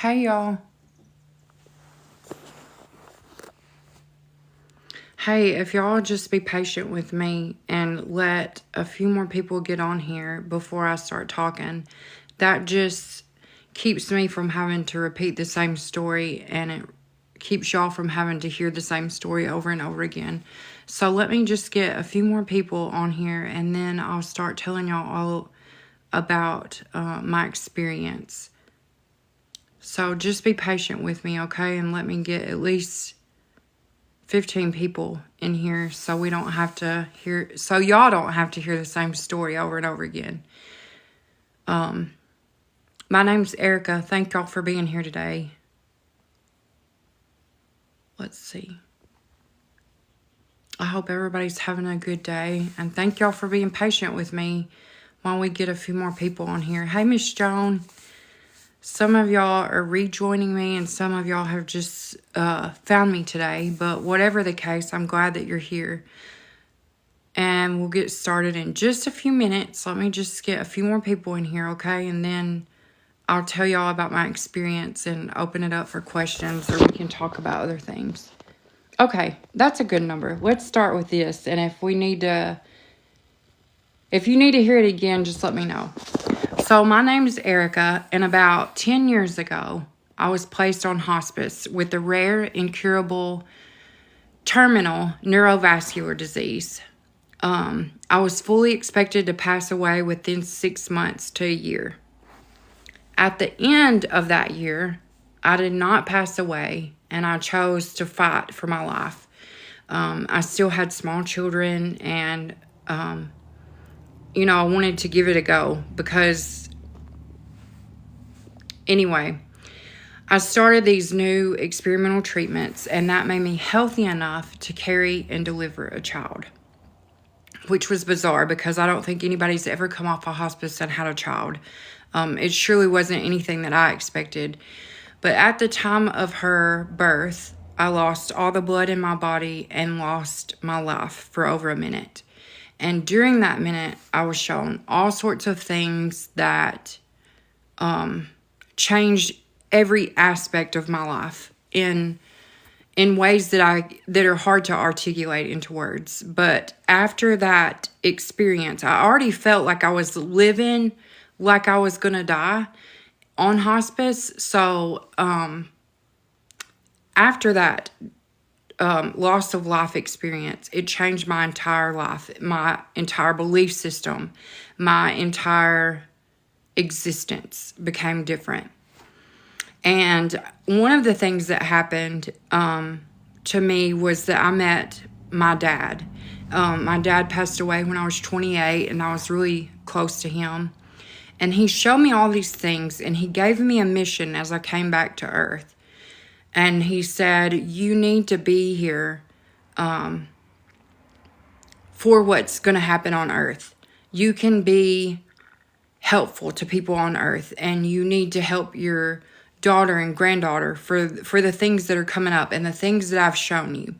Hey y'all. Hey, if y'all just be patient with me and let a few more people get on here before I start talking, that just keeps me from having to repeat the same story, and it keeps y'all from having to hear the same story over and over again. So let me just get a few more people on here, and then I'll start telling y'all all about my experience. So just be patient with me, okay? And let me get at least 15 people in here so we don't have to hear, so y'all don't have to hear the same story over and over again. My name's Erica. Thank y'all for being here today. Let's see. I hope everybody's having a good day, and thank y'all for being patient with me while we get a few more people on here. Hey, Miss Joan. Some of y'all are rejoining me, and some of y'all have just found me today. But whatever the case, I'm glad that you're here. And we'll get started in just a few minutes. Let me just get a few more people in here, okay? And then I'll tell y'all about my experience and open it up for questions, or we can talk about other things. Okay, that's a good number. Let's start with this. And if you need to hear it again, just let me know. So my name is Erica, and about 10 years ago, I was placed on hospice with a rare, incurable, terminal neurovascular disease. I was fully expected to pass away within 6 months to a year. At the end of that year, I did not pass away, and I chose to fight for my life. I still had small children, and I wanted to give it a go because, anyway, I started these new experimental treatments, and that made me healthy enough to carry and deliver a child, which was bizarre because I don't think anybody's ever come off a hospice and had a child. It surely wasn't anything that I expected. But at the time of her birth, I lost all the blood in my body and lost my life for over a minute. And during that minute, I was shown all sorts of things that changed every aspect of my life in ways that are hard to articulate into words. But after that experience, I already felt like I was living like I was going to die on hospice. So after that loss of life experience, it changed my entire life, my entire belief system, my entire existence became different. And one of the things that happened to me was that I met my dad. My dad passed away when I was 28, and I was really close to him. And he showed me all these things, and he gave me a mission as I came back to Earth. And he said, you need to be here for what's going to happen on Earth. You can be helpful to people on Earth, and you need to help your daughter and granddaughter for the things that are coming up and the things that I've shown you.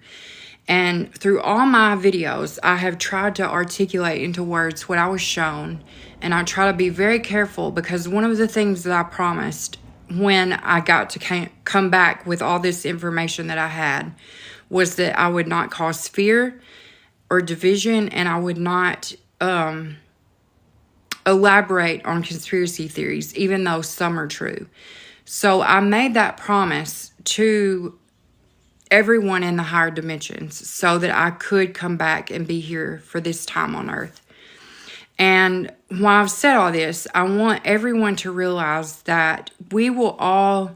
And through all my videos, I have tried to articulate into words what I was shown, and I try to be very careful because one of the things that I promised when I got to come back with all this information that I had was that I would not cause fear or division, and I would not elaborate on conspiracy theories, even though some are true. So I made that promise to everyone in the higher dimensions so that I could come back and be here for this time on Earth. And while I've said all this, I want everyone to realize that we will all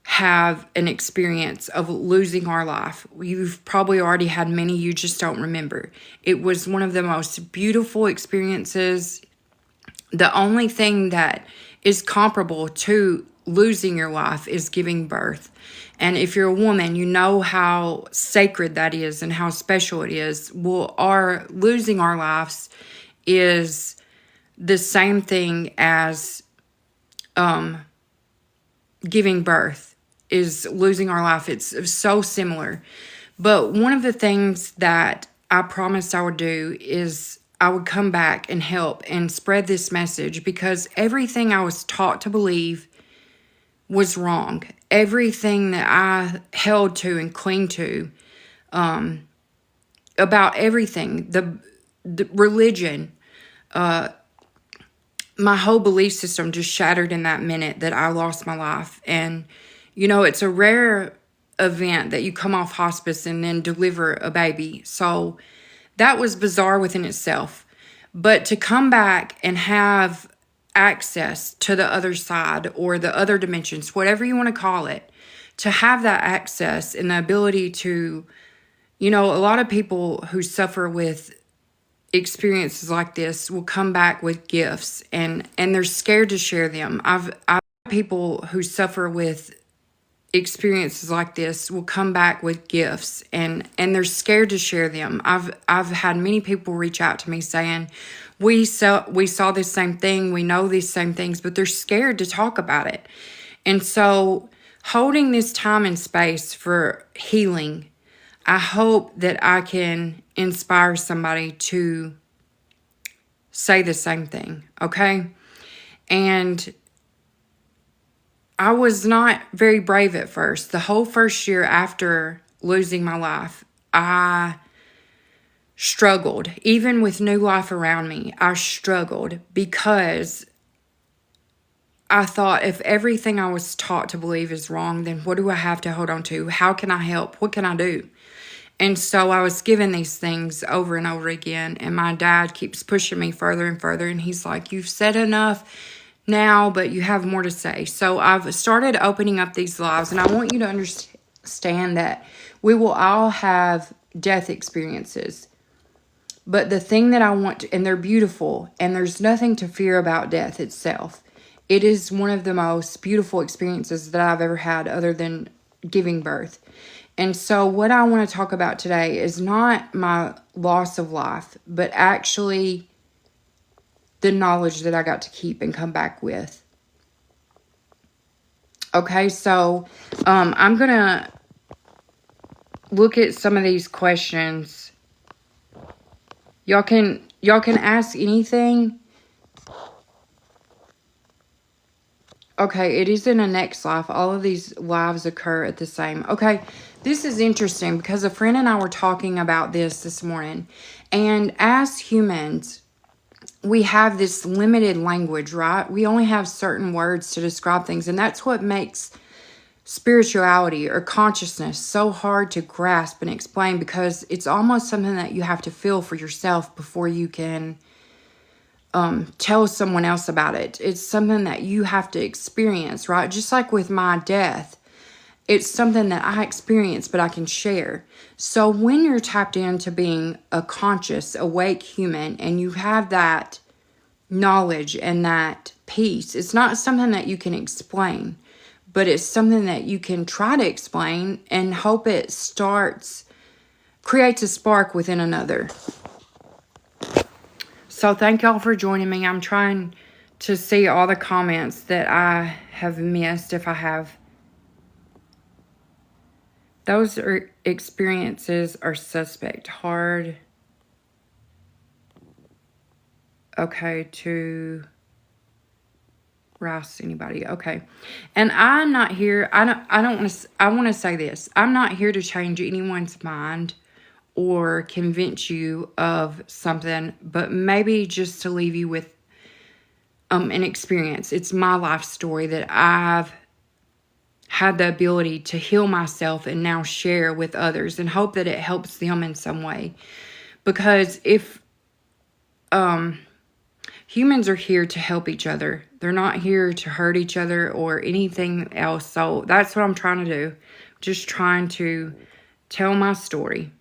have an experience of losing our life. You've probably already had many, you just don't remember. It was one of the most beautiful experiences. The only thing that is comparable to losing your life is giving birth. And if you're a woman, you know how sacred that is and how special it is. Well, losing our lives is the same thing as giving birth is losing our life. It's so similar. But one of the things that I promised I would do is I would come back and help and spread this message, because everything I was taught to believe was wrong. Everything that I held to and clung to, about everything, the religion, my whole belief system just shattered in that minute that I lost my life. And, it's a rare event that you come off hospice and then deliver a baby. So that was bizarre within itself. But to come back and have access to the other side or the other dimensions, whatever you want to call it, to have that access and the ability to, a lot of people who suffer with experiences like this will come back with gifts and they're scared to share them. I've people who suffer with experiences like this will come back with gifts and they're scared to share them. I've had many people reach out to me saying, we saw this same thing, we know these same things, but they're scared to talk about it. And so holding this time and space for healing, I hope that I can inspire somebody to say the same thing, okay? And I was not very brave at first. The whole first year after losing my life, I struggled. Even with new life around me, I struggled because I thought if everything I was taught to believe is wrong, then what do I have to hold on to? How can I help? What can I do? And so I was given these things over and over again. And my dad keeps pushing me further and further. And he's like, you've said enough now, but you have more to say. So I've started opening up these lives. And I want you to understand that we will all have death experiences. But the thing that I want to, and they're beautiful. And there's nothing to fear about death itself. It is one of the most beautiful experiences that I've ever had other than giving birth. And so what I want to talk about today is not my loss of life, but actually the knowledge that I got to keep and come back with. Okay, so I'm going to look at some of these questions. Y'all can ask anything. Okay, it is in a next life. All of these lives occur at the same. Okay, this is interesting because a friend and I were talking about this morning. And as humans, we have this limited language, right? We only have certain words to describe things. And that's what makes spirituality or consciousness so hard to grasp and explain, because it's almost something that you have to feel for yourself before you can tell someone else about it. It's something that you have to experience, right? Just like with my death, it's something that I experience, but I can share. So when you're tapped into being a conscious, awake human, and you have that knowledge and that peace, it's not something that you can explain, but it's something that you can try to explain and hope it creates a spark within another. So thank y'all for joining me. I'm trying to see all the comments that I have missed if I have. Those experiences are suspect. Hard. Okay, to rouse anybody. Okay. And I'm not here. I want to say this. I'm not here to change anyone's mind or convince you of something, but maybe just to leave you with an experience. It's my life story that I've had the ability to heal myself and now share with others and hope that it helps them in some way. Because if humans are here to help each other, they're not here to hurt each other or anything else. So that's what I'm trying to do. Just trying to tell my story.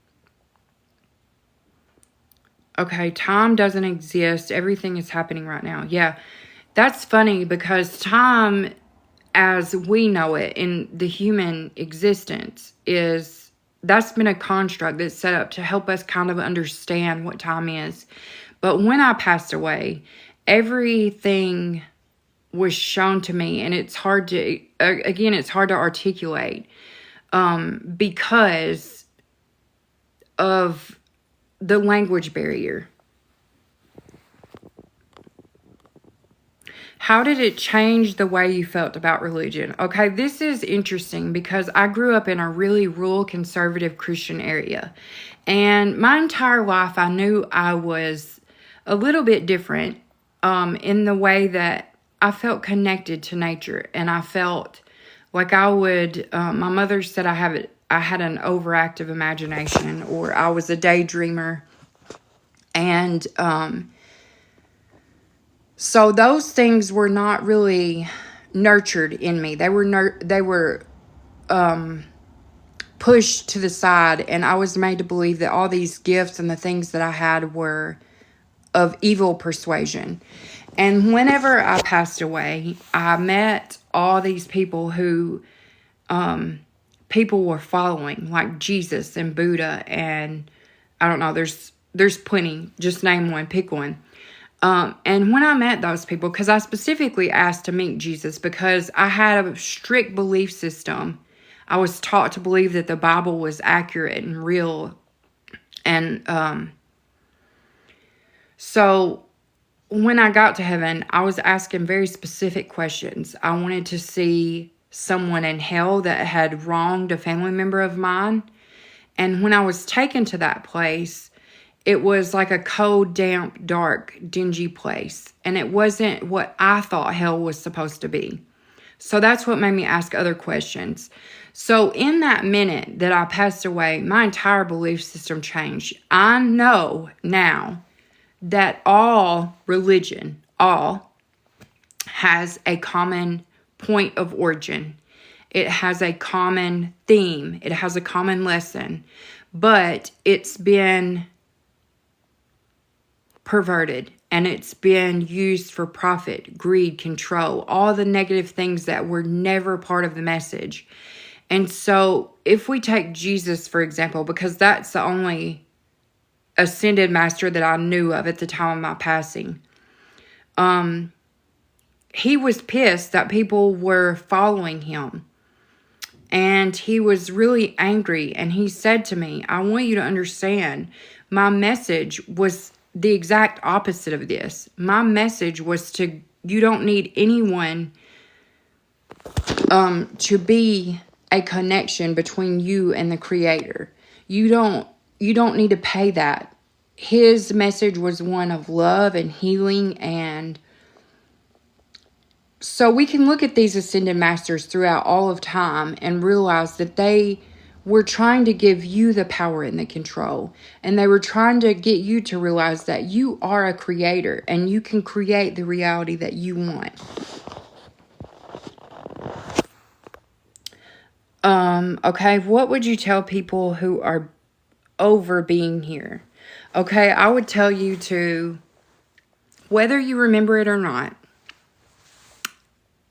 Okay, time doesn't exist. Everything is happening right now. Yeah, that's funny because time, as we know it in the human existence, that's been a construct that's set up to help us kind of understand what time is. But when I passed away, everything was shown to me, and it's hard to articulate because of the language barrier. How did it change the way you felt about religion? Okay, this is interesting because I grew up in a really rural, conservative Christian area. And my entire life, I knew I was a little bit different in the way that I felt connected to nature. And I felt like I would, my mother said I had an overactive imagination, or I was a daydreamer. And so those things were not really nurtured in me. They were pushed to the side, and I was made to believe that all these gifts and the things that I had were of evil persuasion. And whenever I passed away, I met all these people who people were following, like Jesus and Buddha, and I don't know, there's plenty. Just name one, pick one. And when I met those people, because I specifically asked to meet Jesus because I had a strict belief system. I was taught to believe that the Bible was accurate and real. And so when I got to heaven, I was asking very specific questions. I wanted to see someone in hell that had wronged a family member of mine. And when I was taken to that place, it was like a cold, damp, dark, dingy place. And it wasn't what I thought hell was supposed to be. So that's what made me ask other questions. So in that minute that I passed away, my entire belief system changed. I know now that all religion, all, has a common point of origin. It has a common theme. It has a common lesson. But it's been perverted, and it's been used for profit, greed, control, all the negative things that were never part of the message. And so if we take Jesus, for example, because that's the only ascended master that I knew of at the time of my passing, he was pissed that people were following him. And he was really angry. And he said to me, I want you to understand, my message was the exact opposite of this. My message was you don't need anyone to be a connection between you and the Creator. You don't need to pay that. His message was one of love and healing. And so we can look at these ascended masters throughout all of time and realize that they were trying to give you the power and the control. And they were trying to get you to realize that you are a creator and you can create the reality that you want. Okay, what would you tell people who are over being here? Okay, I would tell you to, whether you remember it or not,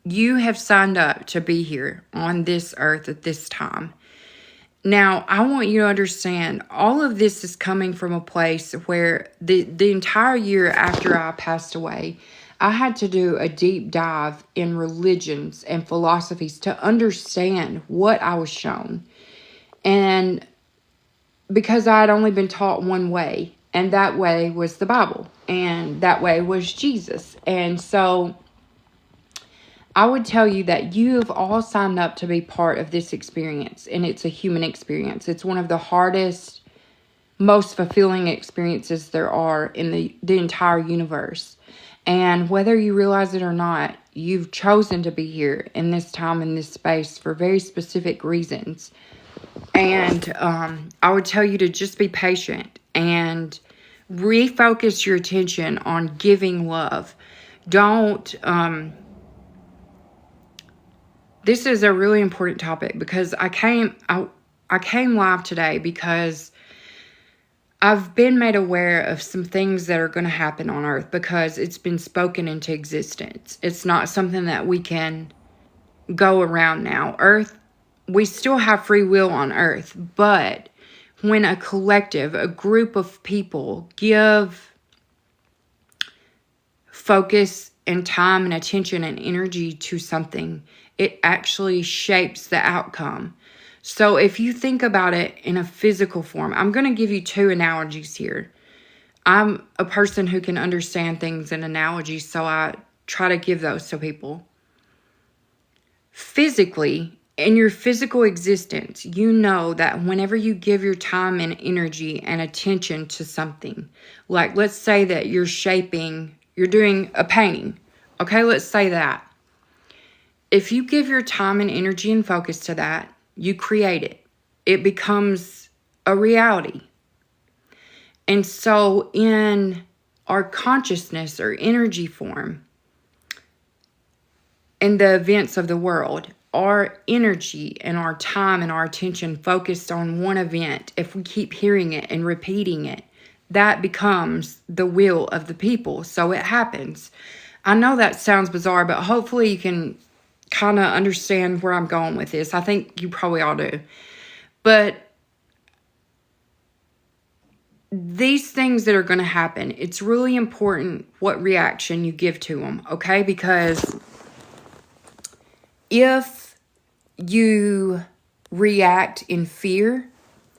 you have signed up to be here on this earth at this time. Now, I want you to understand, all of this is coming from a place where the entire year after I passed away, I had to do a deep dive in religions and philosophies to understand what I was shown. And because I had only been taught one way, and that way was the Bible, and that way was Jesus. And so I would tell you that you have all signed up to be part of this experience, and it's a human experience. It's one of the hardest, most fulfilling experiences there are in the entire universe. And whether you realize it or not, you've chosen to be here in this time, in this space, for very specific reasons. And I would tell you to just be patient and refocus your attention on giving love. Don't... This is a really important topic because I came live today because I've been made aware of some things that are going to happen on earth because it's been spoken into existence. It's not something that we can go around now. Earth, we still have free will on earth, but when a collective, a group of people give focus and time and attention and energy to something, it actually shapes the outcome. So if you think about it in a physical form, I'm going to give you two analogies here. I'm a person who can understand things in analogies, so I try to give those to people. Physically, in your physical existence, you know that whenever you give your time and energy and attention to something, like let's say that you're doing a painting. Okay, let's say that. If you give your time and energy and focus to that, you create it. It becomes a reality. And so in our consciousness or energy form, in the events of the world, our energy and our time and our attention focused on one event, if we keep hearing it and repeating it, that becomes the will of the people. So it happens. I know that sounds bizarre, but hopefully you can kind of understand where I'm going with this. I think you probably all do. But these things that are going to happen, it's really important what reaction you give to them, okay? Because if you react in fear,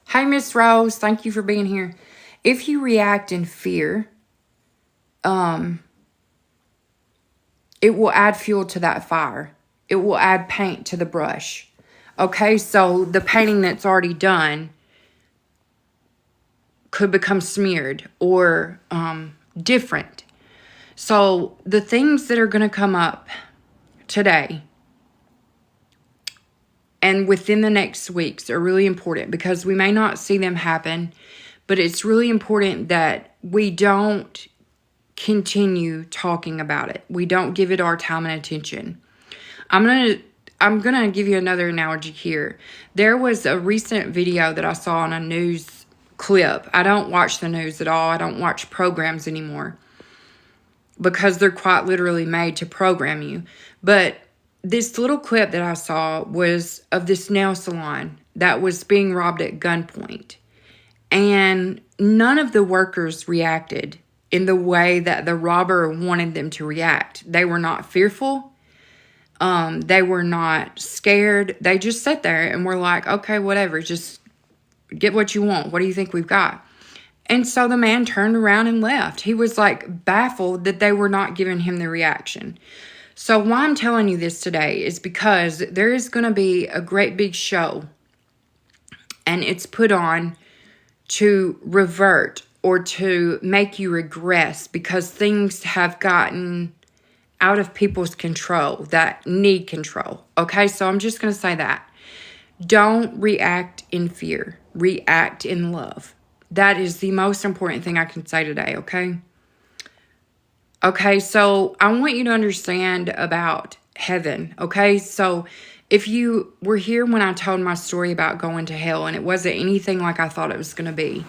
hey, Miss Rose, thank you for being here. If you react in fear, it will add fuel to that fire. It will add paint to the brush. Okay, so the painting that's already done could become smeared or different. So the things that are going to come up today and within the next weeks are really important because we may not see them happen, but it's really important that we don't continue talking about it. We don't give it our time and attention. I'm gonna give you another analogy here. There was a recent video that I saw on a news clip. I don't watch the news at all. I don't watch programs anymore because they're quite literally made to program you. But this little clip that I saw was of this nail salon that was being robbed at gunpoint. And none of the workers reacted in the way that the robber wanted them to react. They were not fearful. They were not scared. They just sat there and were like, okay, whatever, just get what you want. What do you think we've got? And so the man turned around and left. He was like baffled that they were not giving him the reaction. So why I'm telling you this today is because there is going to be a great big show, and it's put on to revert or to make you regress because things have gotten out of people's control that need control. Okay, so I'm just going to say that. Don't react in fear. React in love. That is the most important thing I can say today, okay? Okay, so I want you to understand about heaven, okay? So if you were here when I told my story about going to hell and it wasn't anything like I thought it was going to be,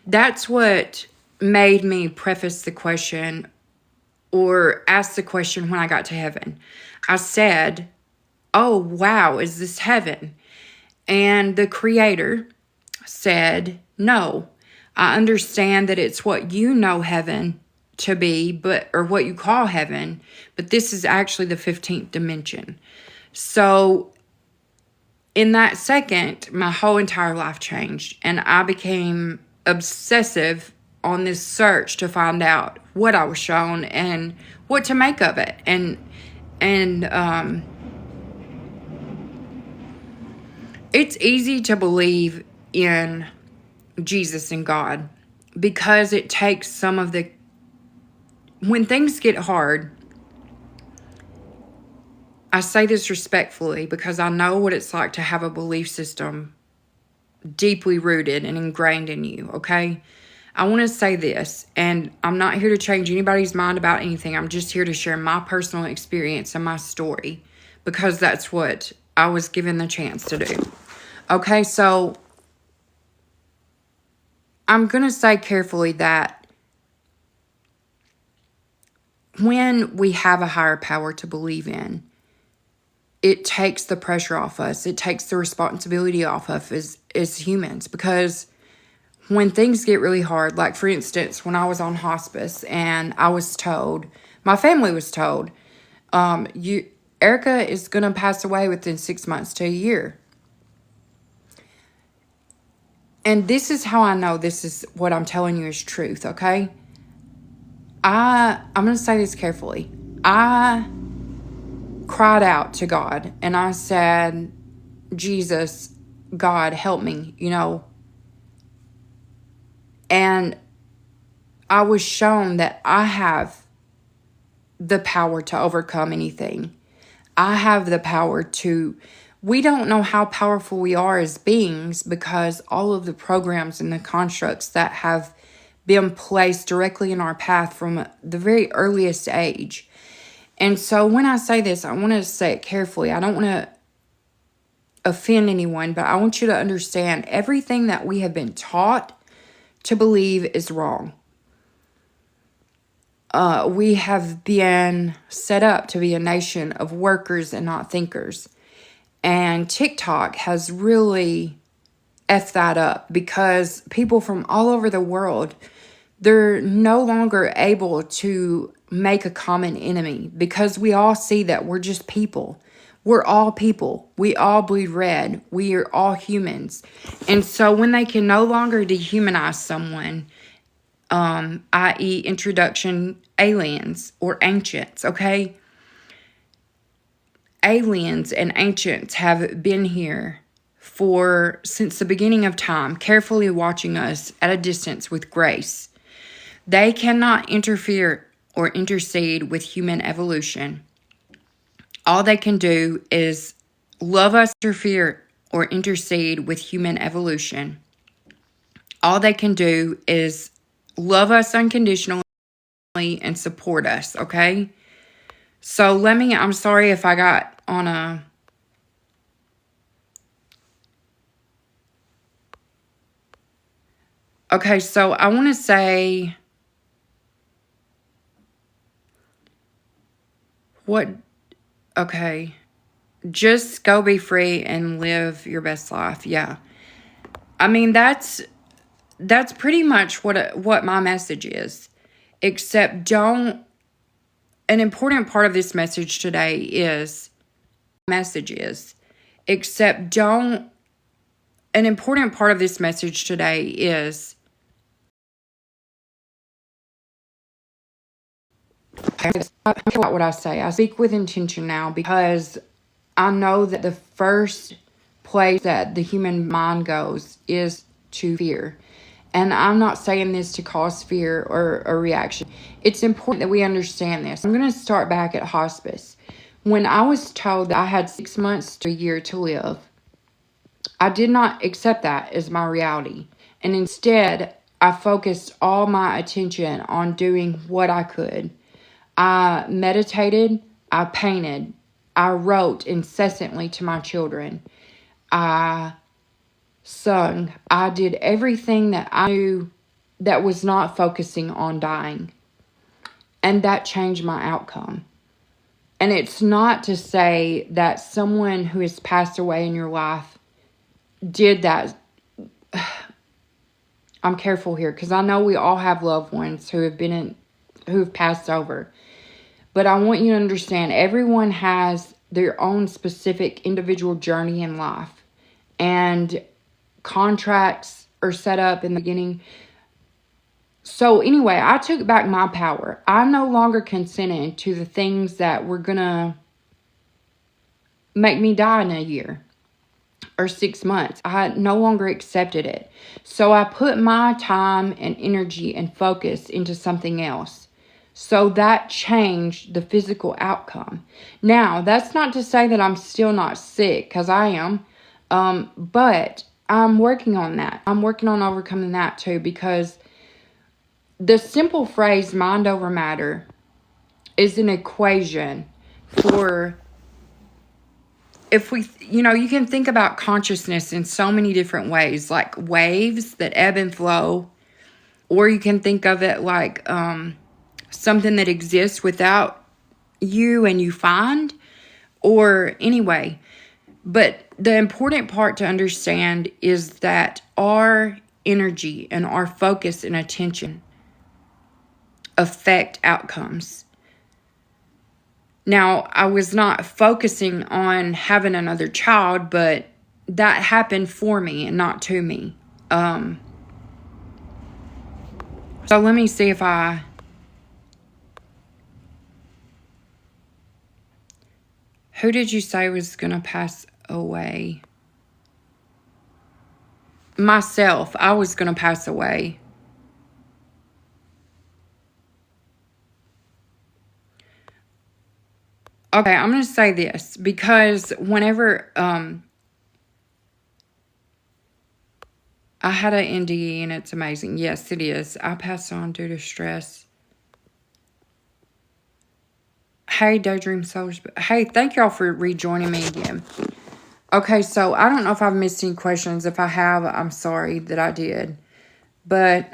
that's what made me preface the question or ask the question when I got to heaven. I said, oh, wow, is this heaven? And the Creator said, no, I understand that it's what you know heaven to be, or what you call heaven, but this is actually the 15th dimension. So in that second, my whole entire life changed, and I became obsessive on this search to find out what I was shown and what to make of it. And it's easy to believe in Jesus and God because it takes some of the, when things get hard, I say this respectfully because I know what it's like to have a belief system deeply rooted and ingrained in you, okay? I want to say this, and I'm not here to change anybody's mind about anything. I'm just here to share my personal experience and my story because that's what I was given the chance to do. Okay, so I'm going to say carefully that when we have a higher power to believe in, it takes the pressure off us. It takes the responsibility off of us as humans. Because when things get really hard, like for instance, when I was on hospice and I was told, my family was told, Erica is going to pass away within 6 months to a year. And this is how I know this is what I'm telling you is truth, okay? I'm going to say this carefully. I cried out to God and I said, Jesus, God, help me, and I was shown that I have the power to overcome anything. I have the power to, we don't know how powerful we are as beings because all of the programs and the constructs that have been placed directly in our path from the very earliest age. And so when I say this, I want to say it carefully. I don't want to offend anyone, but I want you to understand everything that we have been taught to believe is wrong. We have been set up to be a nation of workers and not thinkers. And TikTok has really effed that up because people from all over the world, they're no longer able to make a common enemy because we all see that we're just people. We're all people. We all bleed red. We are all humans. And so when they can no longer dehumanize someone, i.e. introduction aliens or ancients, okay? Aliens and ancients have been here since the beginning of time, carefully watching us at a distance with grace. They cannot interfere or intercede with human evolution. All they can do is love us, interfere or intercede with human evolution. All they can do is love us unconditionally and support us, okay? So I'm sorry if I got on a... Okay, so I want to say... Okay. Just go be free and live your best life. Yeah. I mean, that's pretty much what my message is. Except an important part of this message today is, an important part of this message today is, I forgot what I say. I speak with intention now because I know that the first place that the human mind goes is to fear. And I'm not saying this to cause fear or a reaction. It's important that we understand this. I'm going to start back at hospice. When I was told that I had 6 months to a year to live, I did not accept that as my reality. And instead, I focused all my attention on doing what I could. I meditated, I painted, I wrote incessantly to my children. I sung. I did everything that I knew that was not focusing on dying. And that changed my outcome. And it's not to say that someone who has passed away in your life did that. I'm careful here because I know we all have loved ones who have passed over. But I want you to understand everyone has their own specific individual journey in life. And contracts are set up in the beginning. So anyway, I took back my power. I no longer consented to the things that were going to make me die in a year or 6 months. I no longer accepted it. So I put my time and energy and focus into something else. So that changed the physical outcome. Now, that's not to say that I'm still not sick, because I am. But I'm working on that. I'm working on overcoming that too, because the simple phrase mind over matter is an equation for, if we, you can think about consciousness in so many different ways, like waves that ebb and flow, or you can think of it like something that exists without you and you find, or anyway. But the important part to understand is that our energy and our focus and attention affect outcomes. Now, I was not focusing on having another child, but that happened for me and not to me. So let me see if I... Who did you say was going to pass away? Myself. I was going to pass away. Okay, I'm going to say this because whenever I had an NDE and it's amazing. Yes, it is. I passed on due to stress. Hey, Daydream Souls. Hey, thank y'all for rejoining me again. Okay, so I don't know if I've missed any questions. If I have, I'm sorry that I did. But,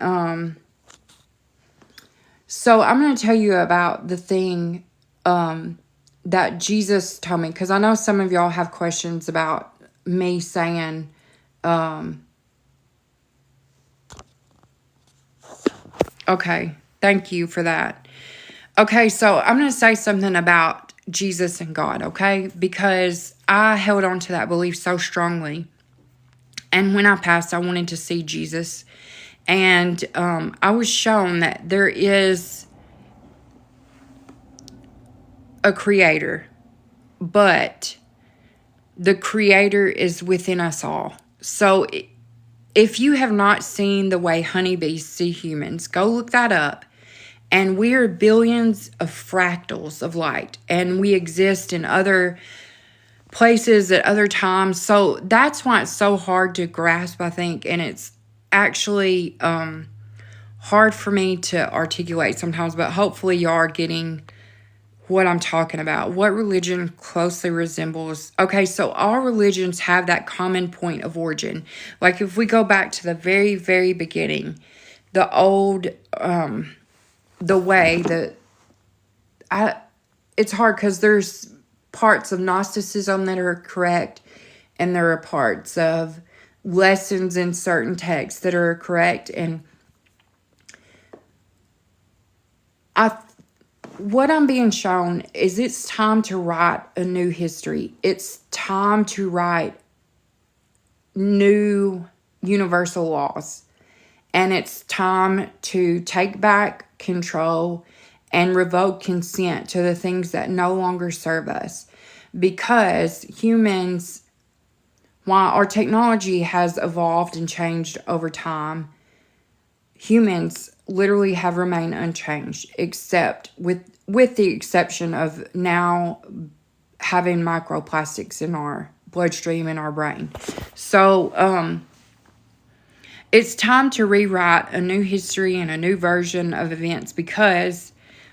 so I'm going to tell you about the thing that Jesus told me. Because I know some of y'all have questions about me saying, okay, thank you for that. Okay, so I'm going to say something about Jesus and God, okay? Because I held on to that belief so strongly. And when I passed, I wanted to see Jesus. And I was shown that there is a creator, but the creator is within us all. So if you have not seen the way honeybees see humans, go look that up. And we are billions of fractals of light. And we exist in other places at other times. So that's why it's so hard to grasp, I think. And it's actually hard for me to articulate sometimes. But hopefully you are getting what I'm talking about. What religion closely resembles? Okay, so all religions have that common point of origin. Like if we go back to the very, very beginning, the old... the way that it's hard because there's parts of Gnosticism that are correct, and there are parts of lessons in certain texts that are correct. And what I'm being shown is it's time to write a new history. It's time to write new universal laws. And it's time to take back control and revoke consent to the things that no longer serve us. Because humans, while our technology has evolved and changed over time, humans literally have remained unchanged, except with the exception of now having microplastics in our bloodstream and our brain. So, it's time to rewrite a new history and a new version of events because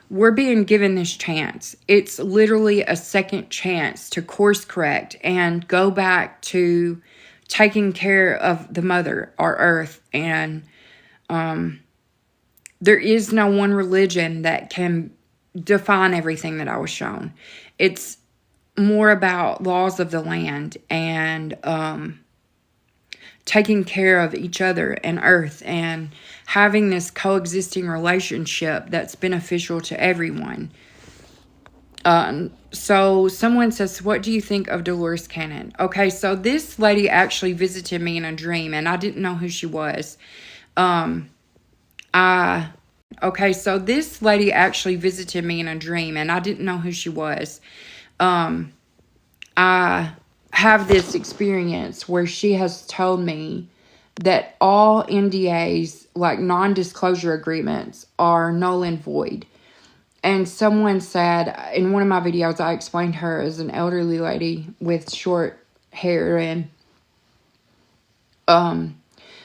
we're being given this chance. It's literally a second chance to course correct and go back to taking care of the mother, our earth. And there is no one religion that can define everything that I was shown. It's more about laws of the land and taking care of each other and earth and having this coexisting relationship that's beneficial to everyone. So someone says, what do you think of Dolores Cannon? Okay, so this lady actually visited me in a dream and I didn't know who she was. Okay, so this lady actually visited me in a dream and I didn't know who she was. I have this experience where she has told me that all NDAs, like non-disclosure agreements, are null and void. And someone said, in one of my videos, I explained her as an elderly lady with short hair. And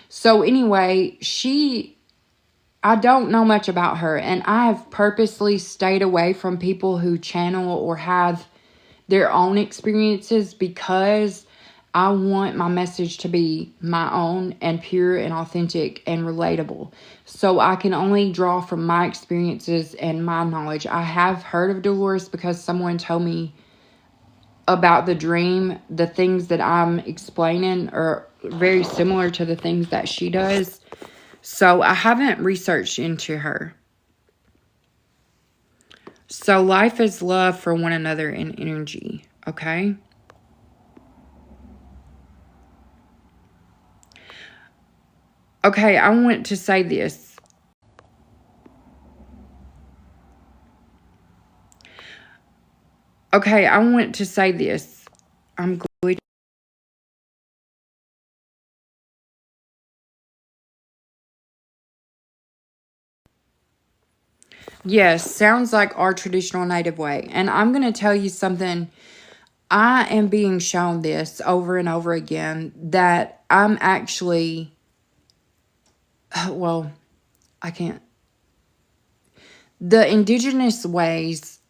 so anyway, I don't know much about her. And I have purposely stayed away from people who channel or have their own experiences because I want my message to be my own and pure and authentic and relatable. So I can only draw from my experiences and my knowledge. I have heard of Dolores because someone told me about the dream. The things that I'm explaining are very similar to the things that she does. So I haven't researched into her. So life is love for one another and energy, okay? Okay, I want to say this. Okay, I want to say this. I'm going. Yes, sounds like our traditional native way. And I'm going to tell you something. I am being shown this over and over again that I'm actually, well, I can't. The indigenous ways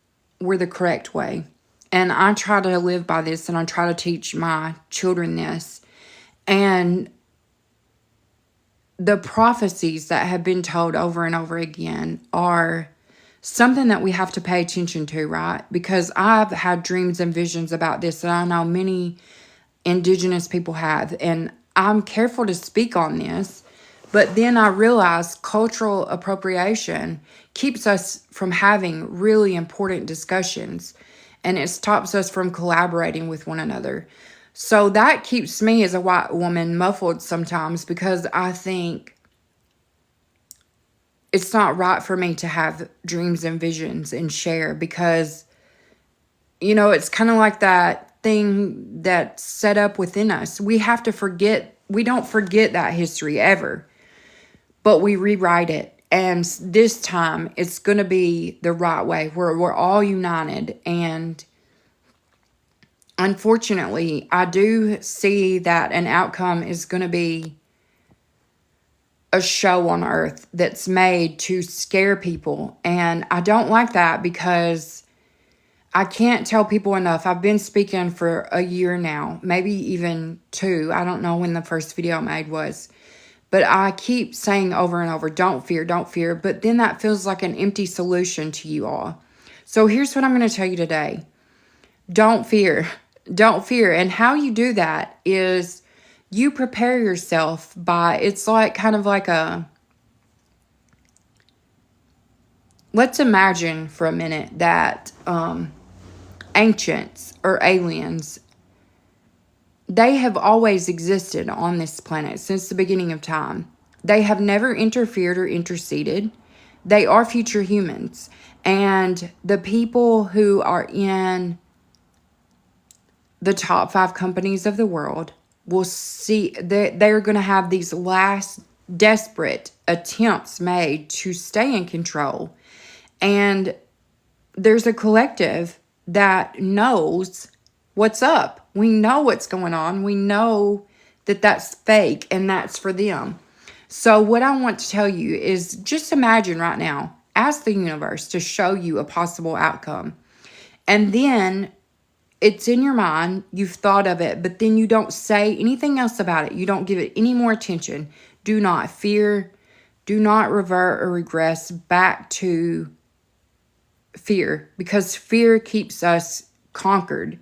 were the correct way. And I try to live by this and I try to teach my children this. And the prophecies that have been told over and over again are something that we have to pay attention to, right? Because I've had dreams and visions about this, and I know many indigenous people have, and I'm careful to speak on this, but then I realize cultural appropriation keeps us from having really important discussions, and it stops us from collaborating with one another. So that keeps me as a white woman muffled sometimes, because I think it's not right for me to have dreams and visions and share, because, it's kind of like that thing that's set up within us. We have to forget, we don't forget that history ever, but we rewrite it. And this time it's going to be the right way, where we're all united. And unfortunately, I do see that an outcome is going to be a show on earth that's made to scare people. And I don't like that, because I can't tell people enough. I've been speaking for a year now, maybe even 2. I don't know when the first video I made was. But I keep saying over and over, don't fear, don't fear. But then that feels like an empty solution to you all. So here's what I'm going to tell you today. Don't fear. Don't fear. And how you do that is you prepare yourself by, it's like kind of like let's imagine for a minute that ancients or aliens, they have always existed on this planet since the beginning of time. They have never interfered or interceded. They are future humans. And the people who are in the top 5 companies of the world will see that they're going to have these last desperate attempts made to stay in control. And there's a collective that knows what's up. We know what's going on. We know that that's fake and that's for them. So what I want to tell you is just imagine right now, ask the universe to show you a possible outcome. And then it's in your mind, you've thought of it, but then you don't say anything else about it. You don't give it any more attention. Do not fear. Do not revert or regress back to fear, because fear keeps us conquered.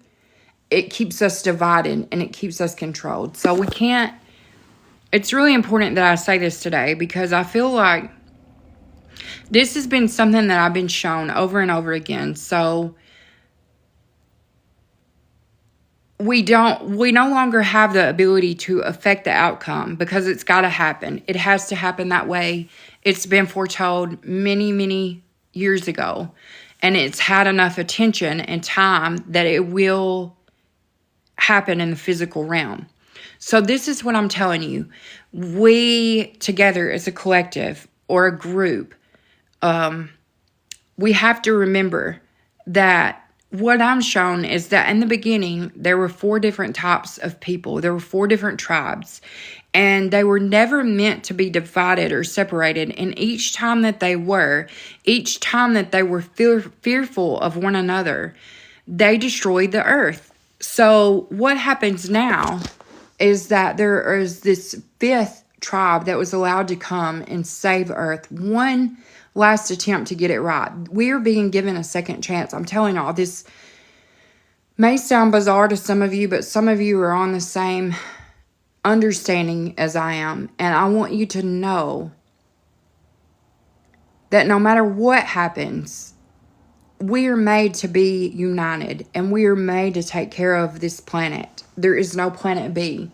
It keeps us divided and it keeps us controlled. So we can't, it's really important that I say this today, because I feel like this has been something that I've been shown over and over again. So we no longer have the ability to affect the outcome, because it's got to happen. It has to happen that way. It's been foretold many, many years ago, and it's had enough attention and time that it will happen in the physical realm. So this is what I'm telling you. We together as a collective or a group, we have to remember that what I'm shown is that in the beginning, there were 4 different types of people. There were 4 different tribes, and they were never meant to be divided or separated. And each time that they were fearful of one another, they destroyed the earth. So what happens now is that there is this 5th tribe that was allowed to come and save earth. One last attempt to get it right. We are being given a second chance. I'm telling y'all, this may sound bizarre to some of you, but some of you are on the same understanding as I am. And I want you to know that no matter what happens, we are made to be united, and we are made to take care of this planet. There is no planet B.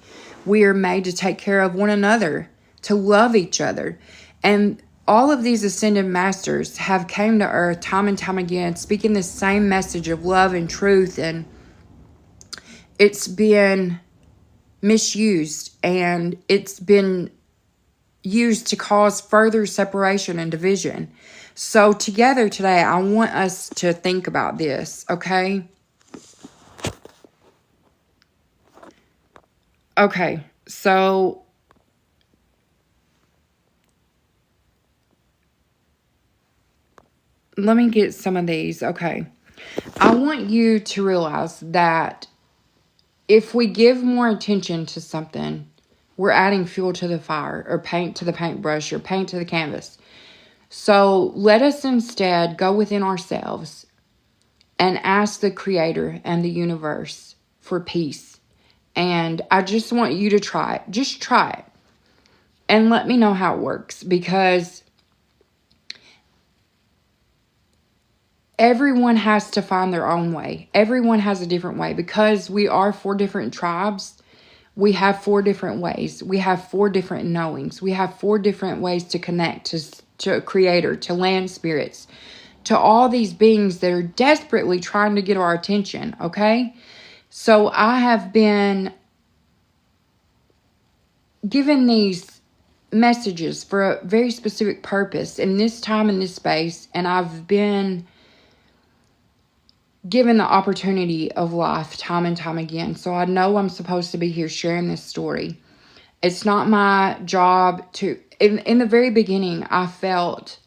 We are made to take care of one another, to love each other. And All of these ascended masters have came to earth time and time again, speaking the same message of love and truth, and it's been misused, and it's been used to cause further separation and division. So together today, I want us to think about this, okay? Okay, so let me get some of these. Okay, I want you to realize that if we give more attention to something, we're adding fuel to the fire, or paint to the paintbrush, or paint to the canvas. So let us instead go within ourselves and ask the Creator and the universe for peace. And I just want you to try it. Just try it. And let me know how it works, because everyone has to find their own way. Everyone has a different way. Because we are 4 different tribes, we have 4 different ways. We have 4 different knowings. We have 4 different ways to connect to a Creator, to land spirits, to all these beings that are desperately trying to get our attention, okay? So I have been given these messages for a very specific purpose in this time and this space, and I've been given the opportunity of life time and time again. So I know I'm supposed to be here sharing this story. It's not my job to... In the very beginning, I felt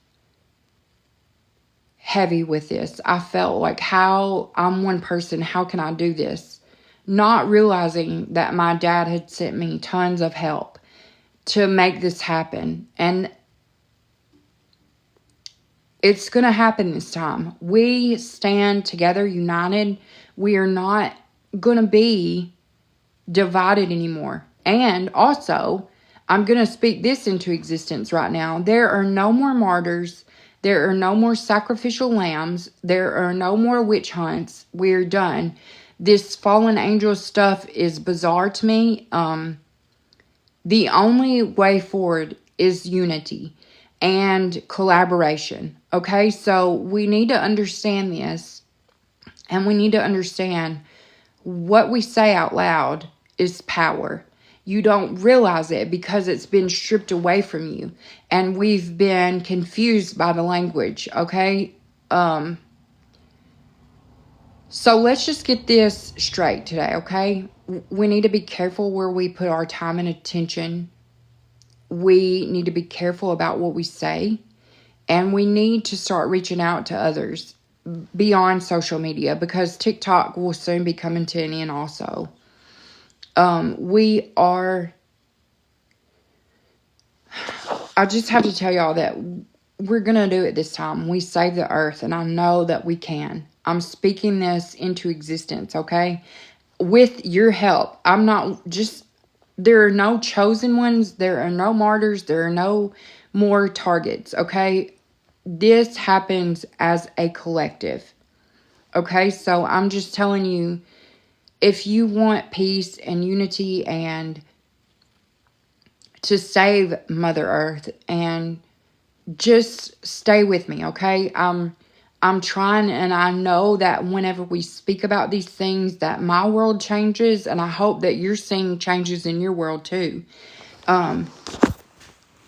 heavy with this. I felt like, how I'm one person, how can I do this? Not realizing that my dad had sent me tons of help to make this happen. And it's going to happen this time. We stand together, united. We are not going to be divided anymore. And also, I'm going to speak this into existence right now. There are no more martyrs. There are no more sacrificial lambs. There are no more witch hunts. We're done. This fallen angel stuff is bizarre to me. The only way forward is unity and collaboration. Okay, so we need to understand this, and we need to understand what we say out loud is power. You don't realize it because it's been stripped away from you, and we've been confused by the language, okay? So let's just get this straight today, okay? We need to be careful where we put our time and attention. We need to be careful about what we say, and we need to start reaching out to others beyond social media, because TikTok will soon be coming to an end also. I just have to tell y'all that we're going to do it this time. We save the earth, and I know that we can. I'm speaking this into existence, okay? With your help. I'm not just... There are no chosen ones. There are no martyrs. There are no more targets, okay? This happens as a collective, okay? So I'm just telling you, if you want peace and unity and to save Mother Earth, and just stay with me, okay? I'm trying, and I know that whenever we speak about these things, that my world changes, and I hope that you're seeing changes in your world too.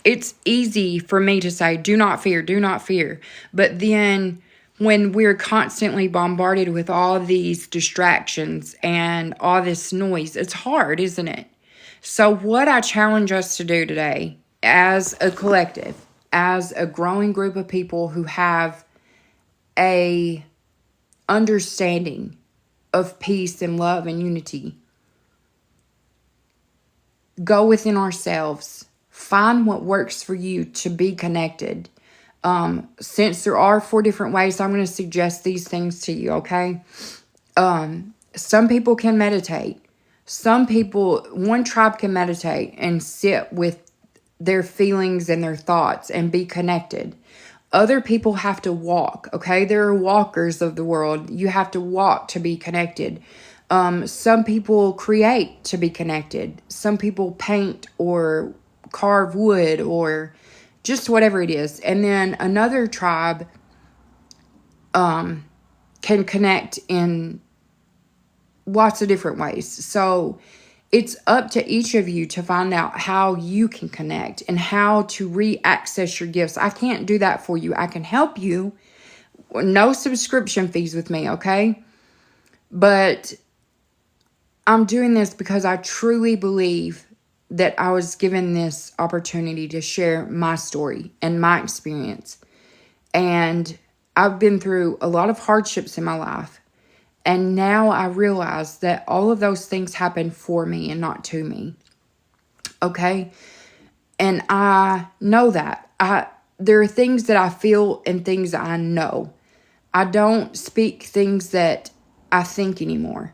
It's easy for me to say, do not fear, do not fear. But then when we're constantly bombarded with all these distractions and all this noise, it's hard, isn't it? So what I challenge us to do today as a collective, as a growing group of people who have a understanding of peace and love and unity, go within ourselves, find what works for you to be connected. Since there are 4 different ways, I'm going to suggest these things to you, okay? Some people can meditate. One tribe can meditate and sit with their feelings and their thoughts and be connected. Other people have to walk, okay? There are walkers of the world. You have to walk to be connected. Some people create to be connected. Some people paint or carve wood or just whatever it is. And then another tribe can connect in lots of different ways. So it's up to each of you to find out how you can connect and how to re-access your gifts. I can't do that for you. I can help you. No subscription fees with me, okay? But I'm doing this because I truly believe that I was given this opportunity to share my story and my experience. And I've been through a lot of hardships in my life. And now I realize that all of those things happen for me and not to me. Okay? And I know that. There are things that I feel and things that I know. I don't speak things that I think anymore.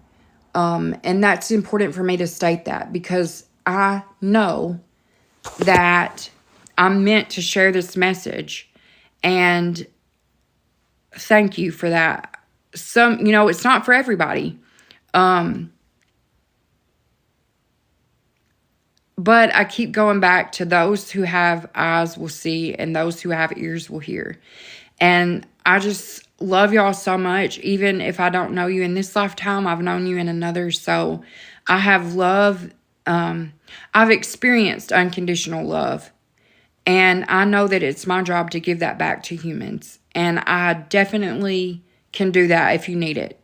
And that's important for me to state that, because I know that I'm meant to share this message. And thank you for that. It's not for everybody. But I keep going back to those who have eyes will see and those who have ears will hear. And I just love y'all so much. Even if I don't know you in this lifetime, I've known you in another. So I have love. I've experienced unconditional love. And I know that it's my job to give that back to humans. And I definitely can do that if you need it.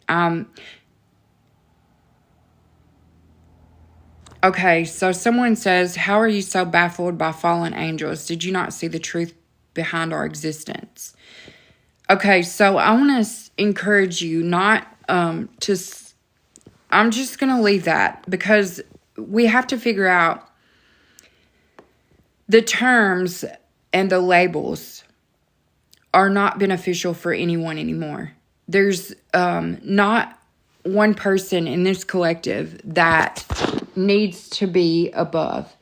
Okay, so someone says, how are you so baffled by fallen angels? Did you not see the truth behind our existence? Okay, so I want to encourage you not to... I'm just going to leave that, because we have to figure out the terms and the labels are not beneficial for anyone anymore. There's not one person in this collective that needs to be above.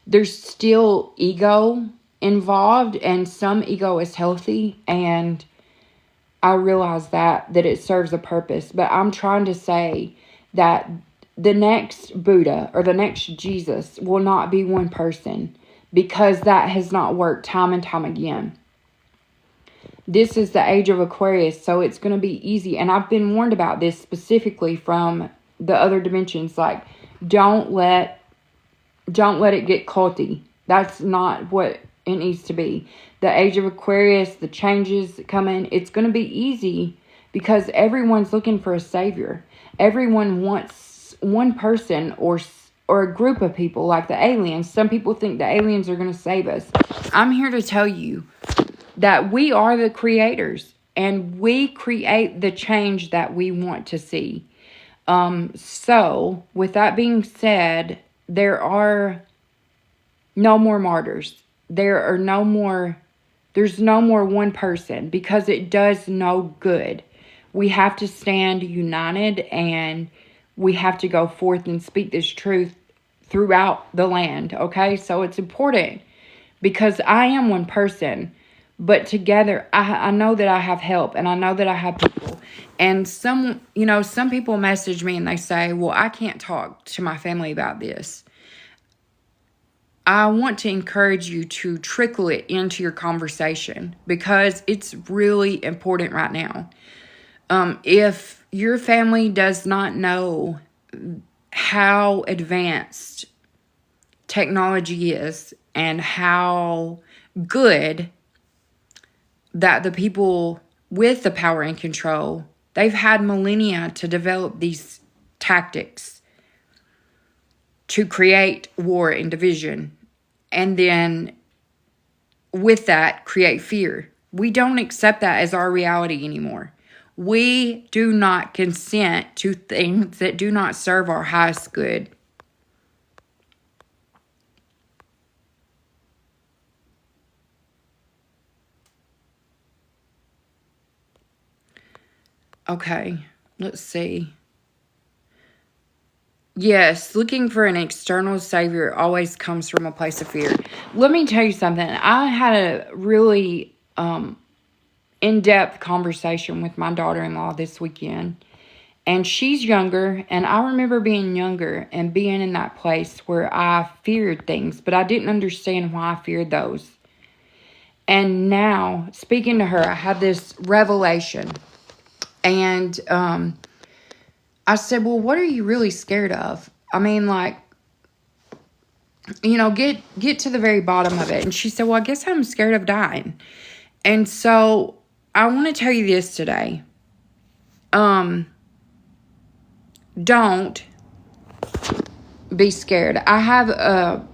There's still ego involved, and some ego is healthy, and I realize that it serves a purpose. But I'm trying to say that the next Buddha or the next Jesus will not be one person, because that has not worked time and time again. This is the age of Aquarius, so it's going to be easy. And I've been warned about this specifically from the other dimensions. Like, don't let it get culty. That's not what it needs to be. The age of Aquarius, the changes coming, it's going to be easy because everyone's looking for a savior. Everyone wants one person or a group of people, like the aliens. Some people think the aliens are going to save us. I'm here to tell you that we are the creators, and we create the change that we want to see. So, with that being said, there are no more martyrs. There's no more one person, because it does no good. We have to stand united, and we have to go forth and speak this truth throughout the land, okay? So it's important, because I am one person, but together I know that I have help, and I know that I have people. And some people message me and they say, well, I can't talk to my family about this. I want to encourage you to trickle it into your conversation, because it's really important right now. If your family does not know how advanced technology is and how good that the people with the power and control, they've had millennia to develop these tactics to create war and division, and then with that create fear. We don't accept that as our reality anymore. We do not consent to things that do not serve our highest good. Okay, let's see. Yes, looking for an external savior always comes from a place of fear. Let me tell you something. I had a really in-depth conversation with my daughter-in-law this weekend. And she's younger, and I remember being younger and being in that place where I feared things, but I didn't understand why I feared those. And now, speaking to her, I had this revelation. And I said, well, what are you really scared of? I mean, like, get to the very bottom of it. And she said, well, I guess I'm scared of dying. And so I want to tell you this today. Don't be scared. I have a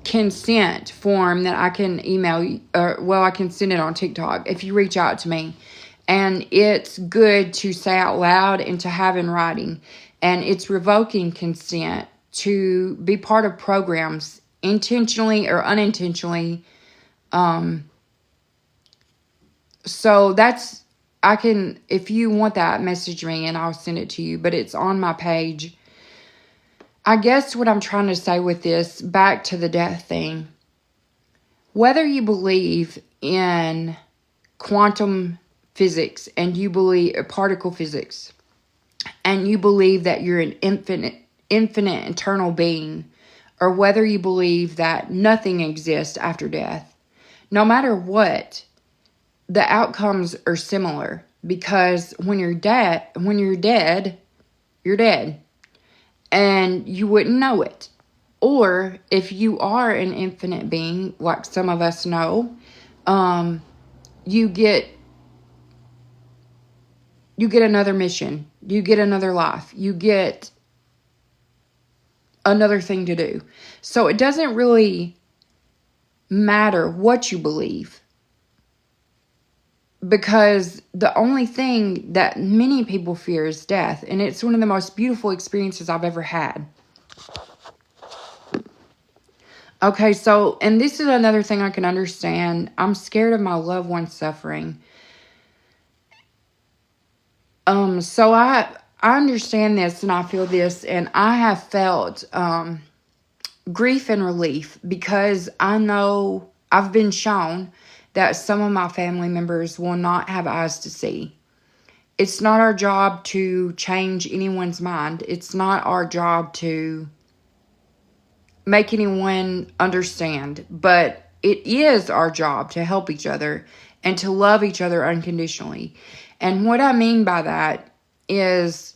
consent form that I can email you. I can send it on TikTok if you reach out to me. And it's good to say out loud and to have in writing. And it's revoking consent to be part of programs intentionally or unintentionally. So that's, if you want that, message me and I'll send it to you. But it's on my page. I guess what I'm trying to say with this, back to the death thing, whether you believe in quantum physics and you believe particle physics and you believe that you're an infinite eternal being, or whether you believe that nothing exists after death, no matter what, the outcomes are similar, because when you're dead, you're dead. And you wouldn't know it. Or if you are an infinite being, like some of us know, you get another mission. You get another life. You get another thing to do. So it doesn't really matter what you believe. Because the only thing that many people fear is death. And it's one of the most beautiful experiences I've ever had. Okay, so, and this is another thing I can understand. I'm scared of my loved ones suffering. So I understand this and I feel this, and I have felt grief and relief, because I know I've been shown that some of my family members will not have eyes to see. It's not our job to change anyone's mind. It's not our job to make anyone understand, but it is our job to help each other and to love each other unconditionally. And what I mean by that is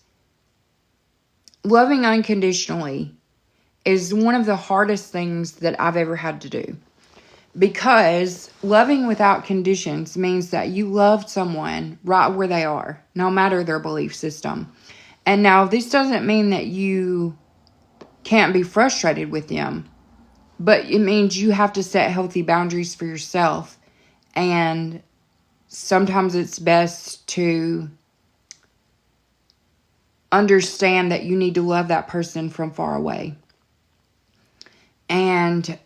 loving unconditionally is one of the hardest things that I've ever had to do. Because loving without conditions means that you love someone right where they are, no matter their belief system. And now this doesn't mean that you can't be frustrated with them, but it means you have to set healthy boundaries for yourself. And sometimes it's best to understand that you need to love that person from far away. And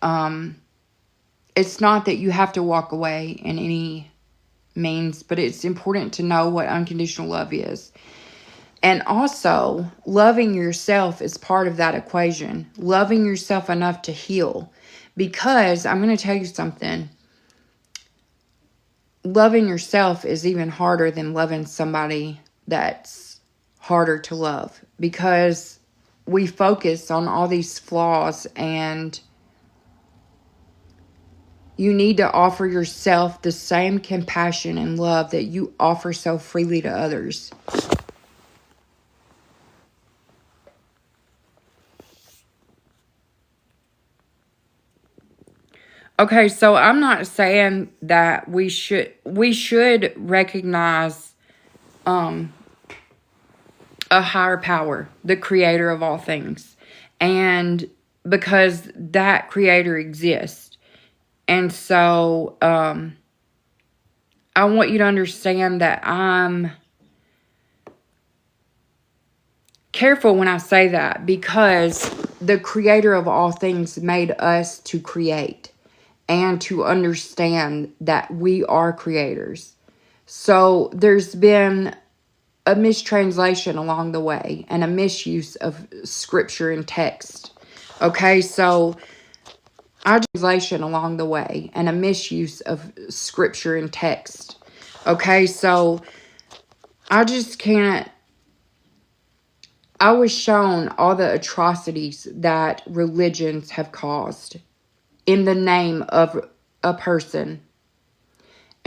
it's not that you have to walk away in any means, but it's important to know what unconditional love is. And also, loving yourself is part of that equation. Loving yourself enough to heal. Because I'm going to tell you something. Loving yourself is even harder than loving somebody that's harder to love. Because we focus on all these flaws, and you need to offer yourself the same compassion and love that you offer so freely to others. Okay, so I'm not saying that we should recognize a higher power, the creator of all things. And because that creator exists. And so I want you to understand that I'm careful when I say that, because the creator of all things made us to create and to understand that we are creators. So there's been a mistranslation along the way and a misuse of scripture and text. Okay, so translation along the way and a misuse of scripture and text. Okay, so I just can't. I was shown all the atrocities that religions have caused in the name of a person.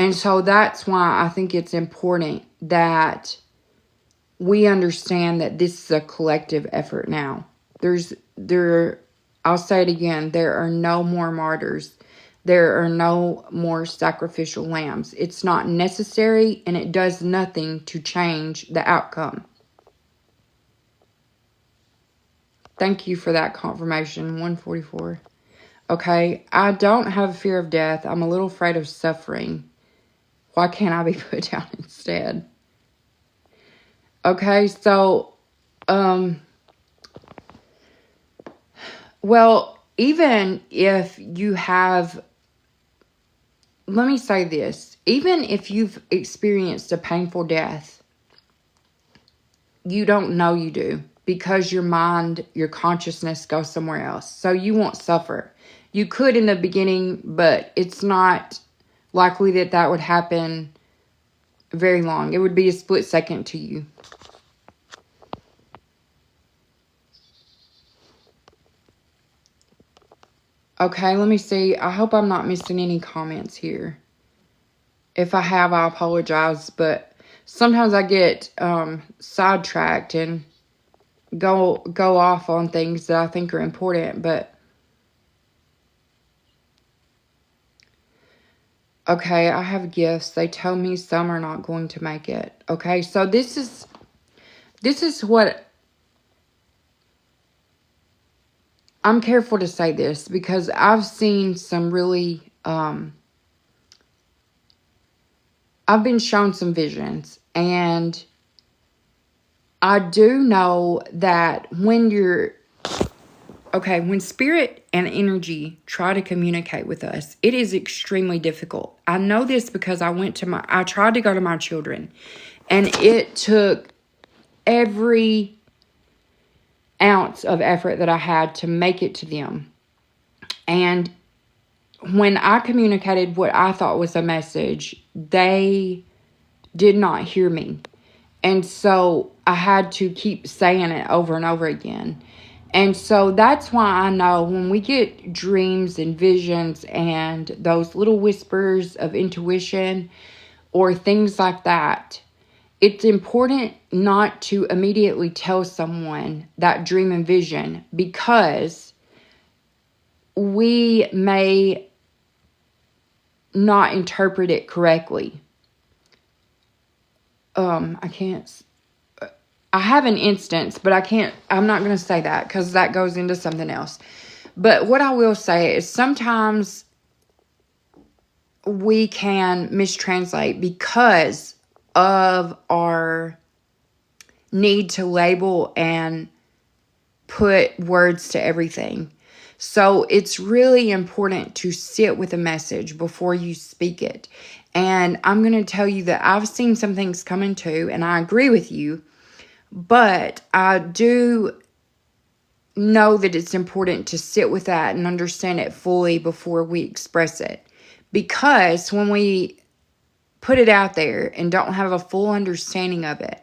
And so that's why I think it's important that we understand that this is a collective effort now. I'll say it again, there are no more martyrs. There are no more sacrificial lambs. It's not necessary, and it does nothing to change the outcome. Thank you for that confirmation. 144. Okay, I don't have a fear of death. I'm a little afraid of suffering. Why can't I be put down instead? Okay, so, well, even if you have, let me say this, even if you've experienced a painful death, you don't know you do, because your mind, your consciousness goes somewhere else. So you won't suffer. You could in the beginning, but it's not likely that that would happen very long. It would be a split second to you. Okay, let me see. I hope I'm not missing any comments here. If I have, I apologize, but sometimes I get sidetracked and go off on things that I think are important, but okay, I have gifts. They tell me some are not going to make it. Okay, so this is what I'm careful to say this, because I've seen some really I've been shown some visions, and I do know that when spirit and energy try to communicate with us, it is extremely difficult. I know this because I tried to go to my children, and it took every ounce of effort that I had to make it to them. And when I communicated what I thought was a message, they did not hear me. And so I had to keep saying it over and over again. And so that's why I know when we get dreams and visions and those little whispers of intuition or things like that, it's important not to immediately tell someone that dream and vision, because we may not interpret it correctly. I have an instance, but I'm not going to say that because that goes into something else. But what I will say is sometimes we can mistranslate because of our need to label and put words to everything. So it's really important to sit with a message before you speak it. And I'm going to tell you that I've seen some things coming too, and I agree with you. But I do know that it's important to sit with that and understand it fully before we express it. Because when we put it out there and don't have a full understanding of it,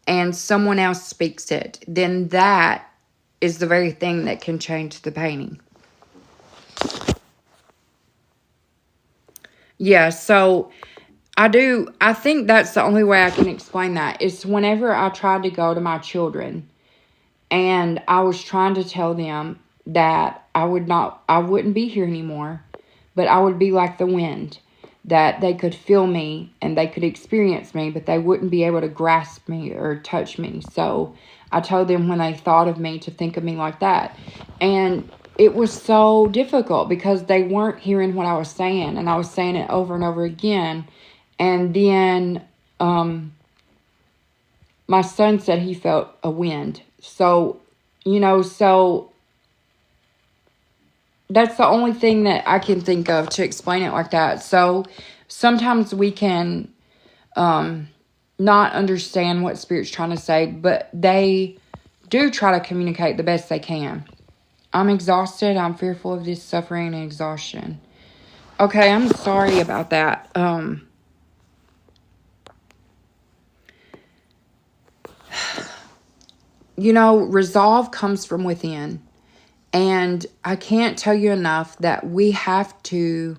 and someone else speaks it, then that is the very thing that can change the painting. Yeah, so I think that's the only way I can explain that. Is whenever I tried to go to my children and I was trying to tell them that I wouldn't be here anymore, but I would be like the wind, that they could feel me and they could experience me, but they wouldn't be able to grasp me or touch me. So I told them when they thought of me to think of me like that. And it was so difficult because they weren't hearing what I was saying, and I was saying it over and over again. And then my son said he felt a wind. So, so that's the only thing that I can think of to explain it like that. So sometimes we can not understand what Spirit's trying to say, but they do try to communicate the best they can. I'm exhausted. I'm fearful of this suffering and exhaustion. Okay, I'm sorry about that. Resolve comes from within. And I can't tell you enough that we have to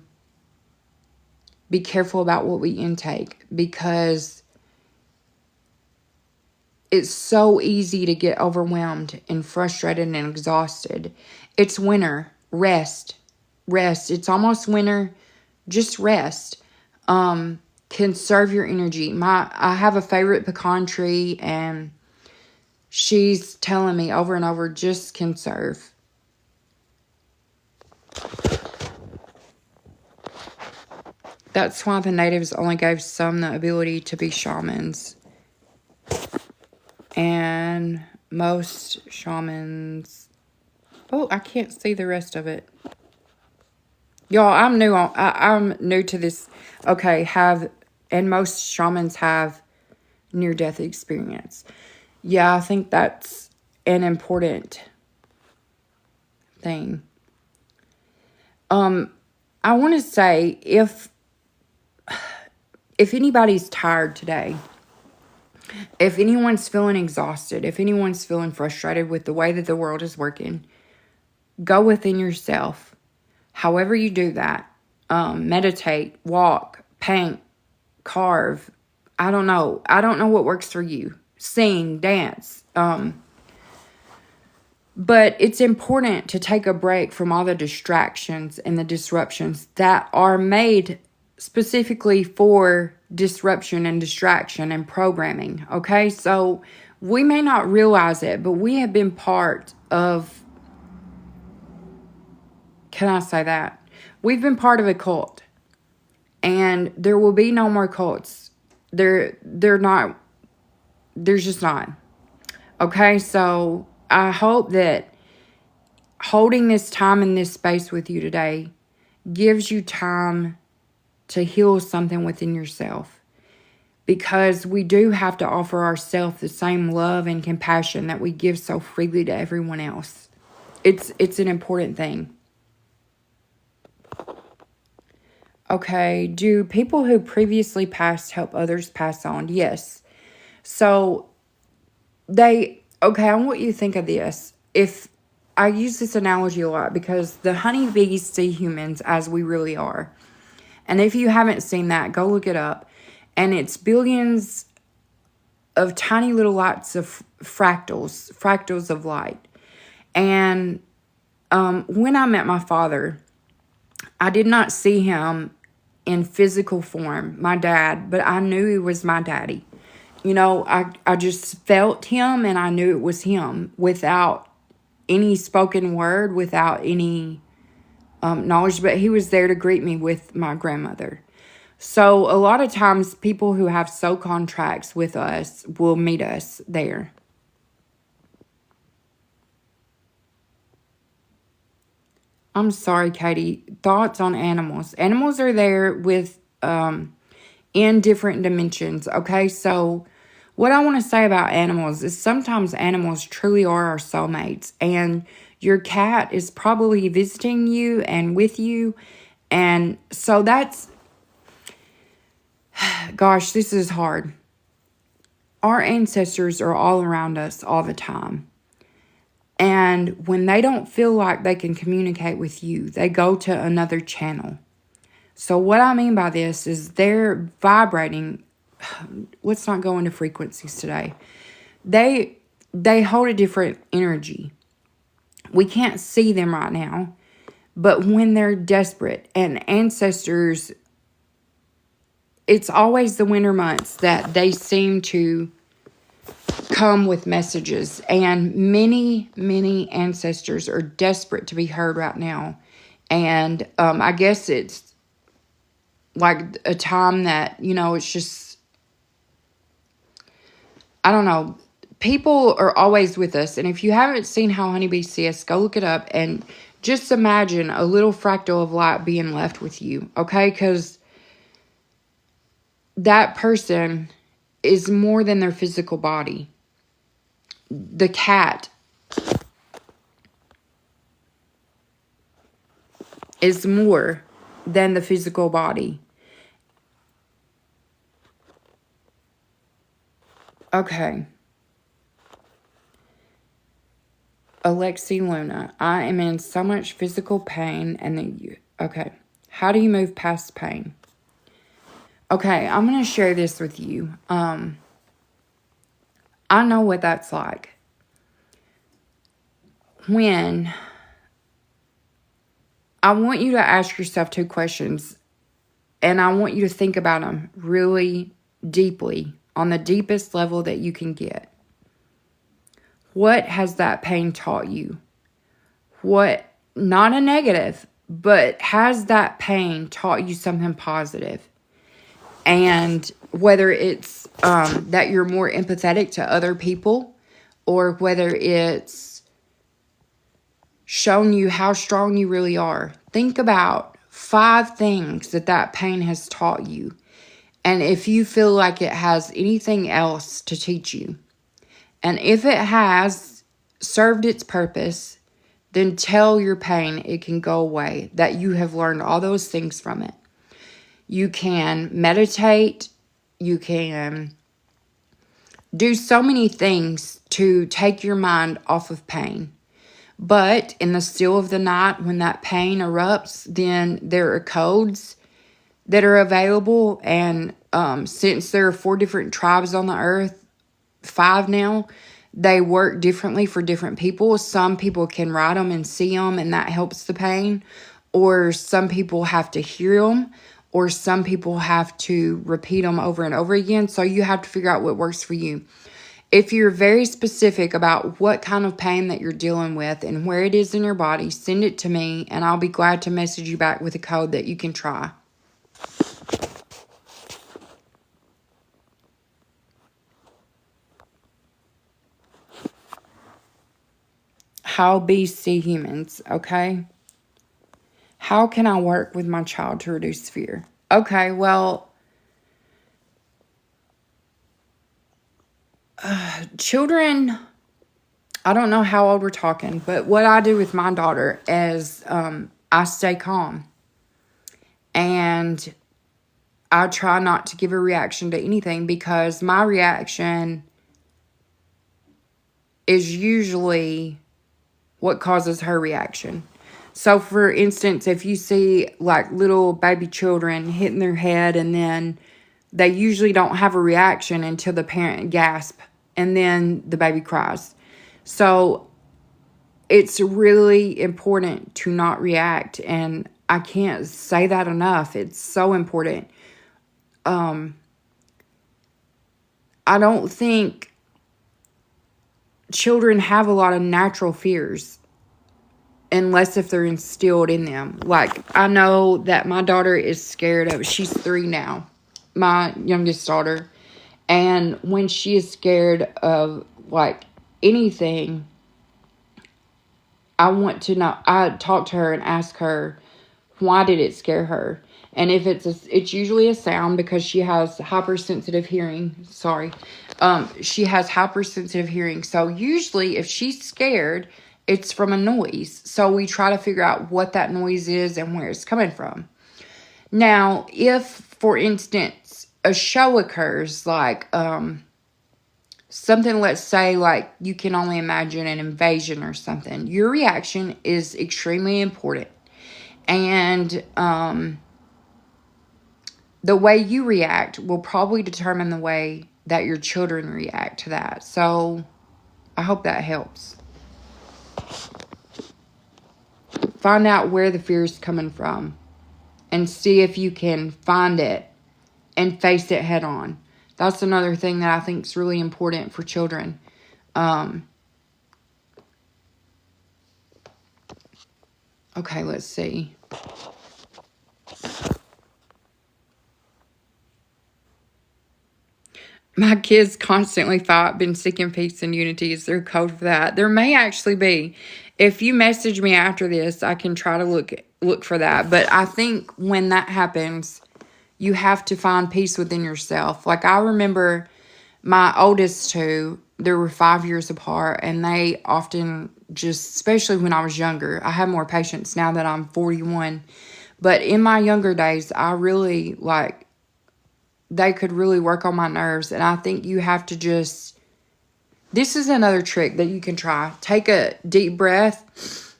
be careful about what we intake, because it's so easy to get overwhelmed and frustrated and exhausted. It's winter. Rest. Rest. It's almost winter. Just rest. Conserve your energy. I have a favorite pecan tree, and she's telling me over and over, just conserve. That's why the natives only gave some the ability to be shamans. And most shamans... Oh, I can't see the rest of it. Y'all, I'm new to this. Okay, and most shamans have near-death experience. Yeah, I think that's an important thing. I want to say, if anybody's tired today, if anyone's feeling exhausted, if anyone's feeling frustrated with the way that the world is working, go within yourself. However you do that, meditate, walk, paint, carve. I don't know. I don't know what works for you. Sing, dance. But it's important to take a break from all the distractions and the disruptions that are made specifically for disruption and distraction and programming. Okay, so we may not realize it, but we have been part of... Can I say that? We've been part of a cult. And there will be no more cults. They're not. There's just not. Okay, so I hope that holding this time in this space with you today gives you time to heal something within yourself. Because we do have to offer ourselves the same love and compassion that we give so freely to everyone else. It's an important thing. Okay, do people who previously passed help others pass on? Yes. So, I want you to think of this. If I use this analogy a lot, because the honeybees see humans as we really are. And if you haven't seen that, go look it up. And it's billions of tiny little lights of fractals of light. And when I met my father, I did not see him in physical form, my dad, but I knew he was my daddy. You know, I just felt him, and I knew it was him without any spoken word, without any knowledge, but he was there to greet me with my grandmother. So a lot of times people who have soul contracts with us will meet us there. I'm sorry, Katie. Thoughts on animals. Animals are there with in different dimensions. Okay, so what I want to say about animals is sometimes animals truly are our soulmates, and your cat is probably visiting you and with you. And so that's, gosh, this is hard. Our ancestors are all around us all the time. And when they don't feel like they can communicate with you, they go to another channel. So what I mean by this is they're vibrating. Let's not go into frequencies today. They hold a different energy. We can't see them right now. But when they're desperate, and ancestors, it's always the winter months that they seem to come with messages, and many ancestors are desperate to be heard right now. And I guess it's like a time that, you know, it's just, I don't know, people are always with us. And if you haven't seen How Honeybees See Us, go look it up and just imagine a little fractal of light being left with you, okay? Because that person is more than their physical body. The cat is more than the physical body. Okay. Alexi Luna, I am in so much physical pain, and then you... Okay. How do you move past pain? Okay, I'm going to share this with you. I know what that's like. When I want you to ask yourself 2 questions, and I want you to think about them really deeply, on the deepest level that you can get. What has that pain taught you? What, not a negative, but has that pain taught you something positive? And whether it's that you're more empathetic to other people, or whether it's shown you how strong you really are. Think about 5 things that pain has taught you. And if you feel like it has anything else to teach you. And if it has served its purpose, then tell your pain it can go away, that you have learned all those things from it. You can meditate. You can do so many things to take your mind off of pain. But in the still of the night, when that pain erupts, then there are codes that are available. And since there are 4 different tribes on the earth, 5 now, they work differently for different people. Some people can write them and see them, and that helps the pain. Or some people have to hear them. Or some people have to repeat them over and over again. So you have to figure out what works for you. If you're very specific about what kind of pain that you're dealing with and where it is in your body, send it to me, and I'll be glad to message you back with a code that you can try. How beasts see humans, okay? How can I work with my child to reduce fear? Okay, well, children, I don't know how old we're talking, but what I do with my daughter is I stay calm. And I try not to give a reaction to anything, because my reaction is usually what causes her reaction. So, for instance, if you see like little baby children hitting their head, and then they usually don't have a reaction until the parent gasps, and then the baby cries. So it's really important to not react, and I can't say that enough. It's so important. I don't think children have a lot of natural fears, unless if they're instilled in them. Like, I know that my daughter is scared of, she's 3 now, my youngest daughter. And when she is scared of, like, anything, I want to know. I talk to her and ask her, why did it scare her? And if it's usually a sound, because she has hypersensitive hearing. She has hypersensitive hearing. So usually if she's scared, it's from a noise. So we try to figure out what that noise is and where it's coming from. Now, if, for instance, a show occurs, like something, let's say, like you can only imagine an invasion or something, your reaction is extremely important. And the way you react will probably determine the way that your children react to that. So I hope that helps. Find out where the fear is coming from, and see if you can find it and face it head on. That's another thing that I think is really important for children. Okay, let's see. My kids constantly fight. Been seeking peace and unity is their code for that. There may actually be. If you message me after this, I can try to look for that. But I think when that happens, you have to find peace within yourself. Like, I remember my oldest 2, they were 5 years apart, and they often just, especially when I was younger, I have more patience now that I'm 41. But in my younger days, I really, they could really work on my nerves. And I think you have to just, this is another trick that you can try. Take a deep breath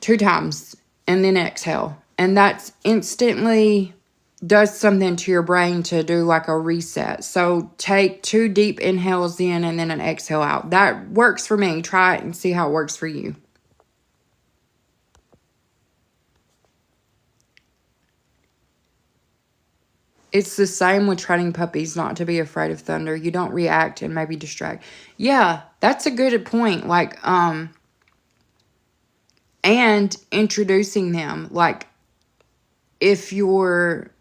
2 times and then exhale. And that's instantly does something to your brain to do like a reset. So take 2 deep inhales in and then an exhale out. That works for me. Try it and see how it works for you. It's the same with training puppies not to be afraid of thunder. You don't react and maybe distract. Yeah, that's a good point. Like, and introducing them. Like, if you're,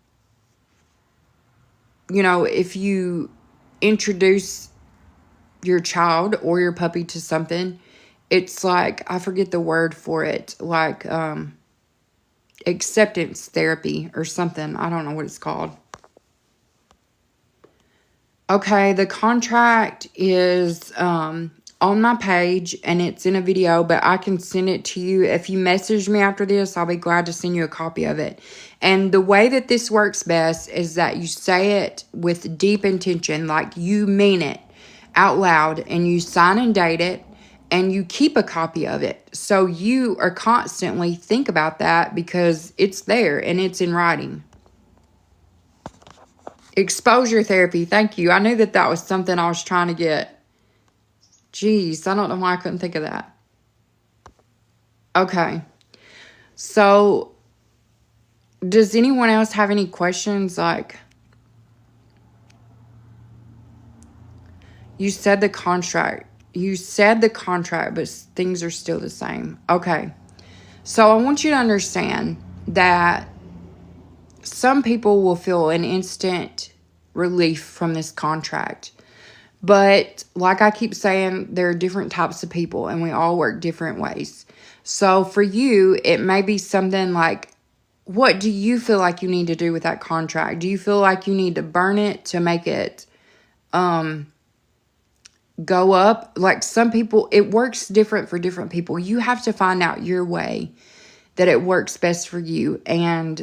if you introduce your child or your puppy to something, it's like, I forget the word for it, like, acceptance therapy or something. I don't know what it's called. Okay, the contract is on my page and it's in a video, but I can send it to you. If you message me after this, I'll be glad to send you a copy of it. And the way that this works best is that you say it with deep intention, like you mean it out loud, and you sign and date it, and you keep a copy of it. So you are constantly think about that because it's there and it's in writing. Exposure therapy. Thank you. I knew that was something I was trying to get. Jeez, I don't know why I couldn't think of that. Okay. So, does anyone else have any questions? Like, you said the contract. But things are still the same. Okay. So, I want you to understand that some people will feel an instant relief from this contract. But like I keep saying, there are different types of people and we all work different ways. So for you, it may be something like, what do you feel like you need to do with that contract? Do you feel like you need to burn it to make it go up? Like some people, it works different for different people. You have to find out your way that it works best for you. And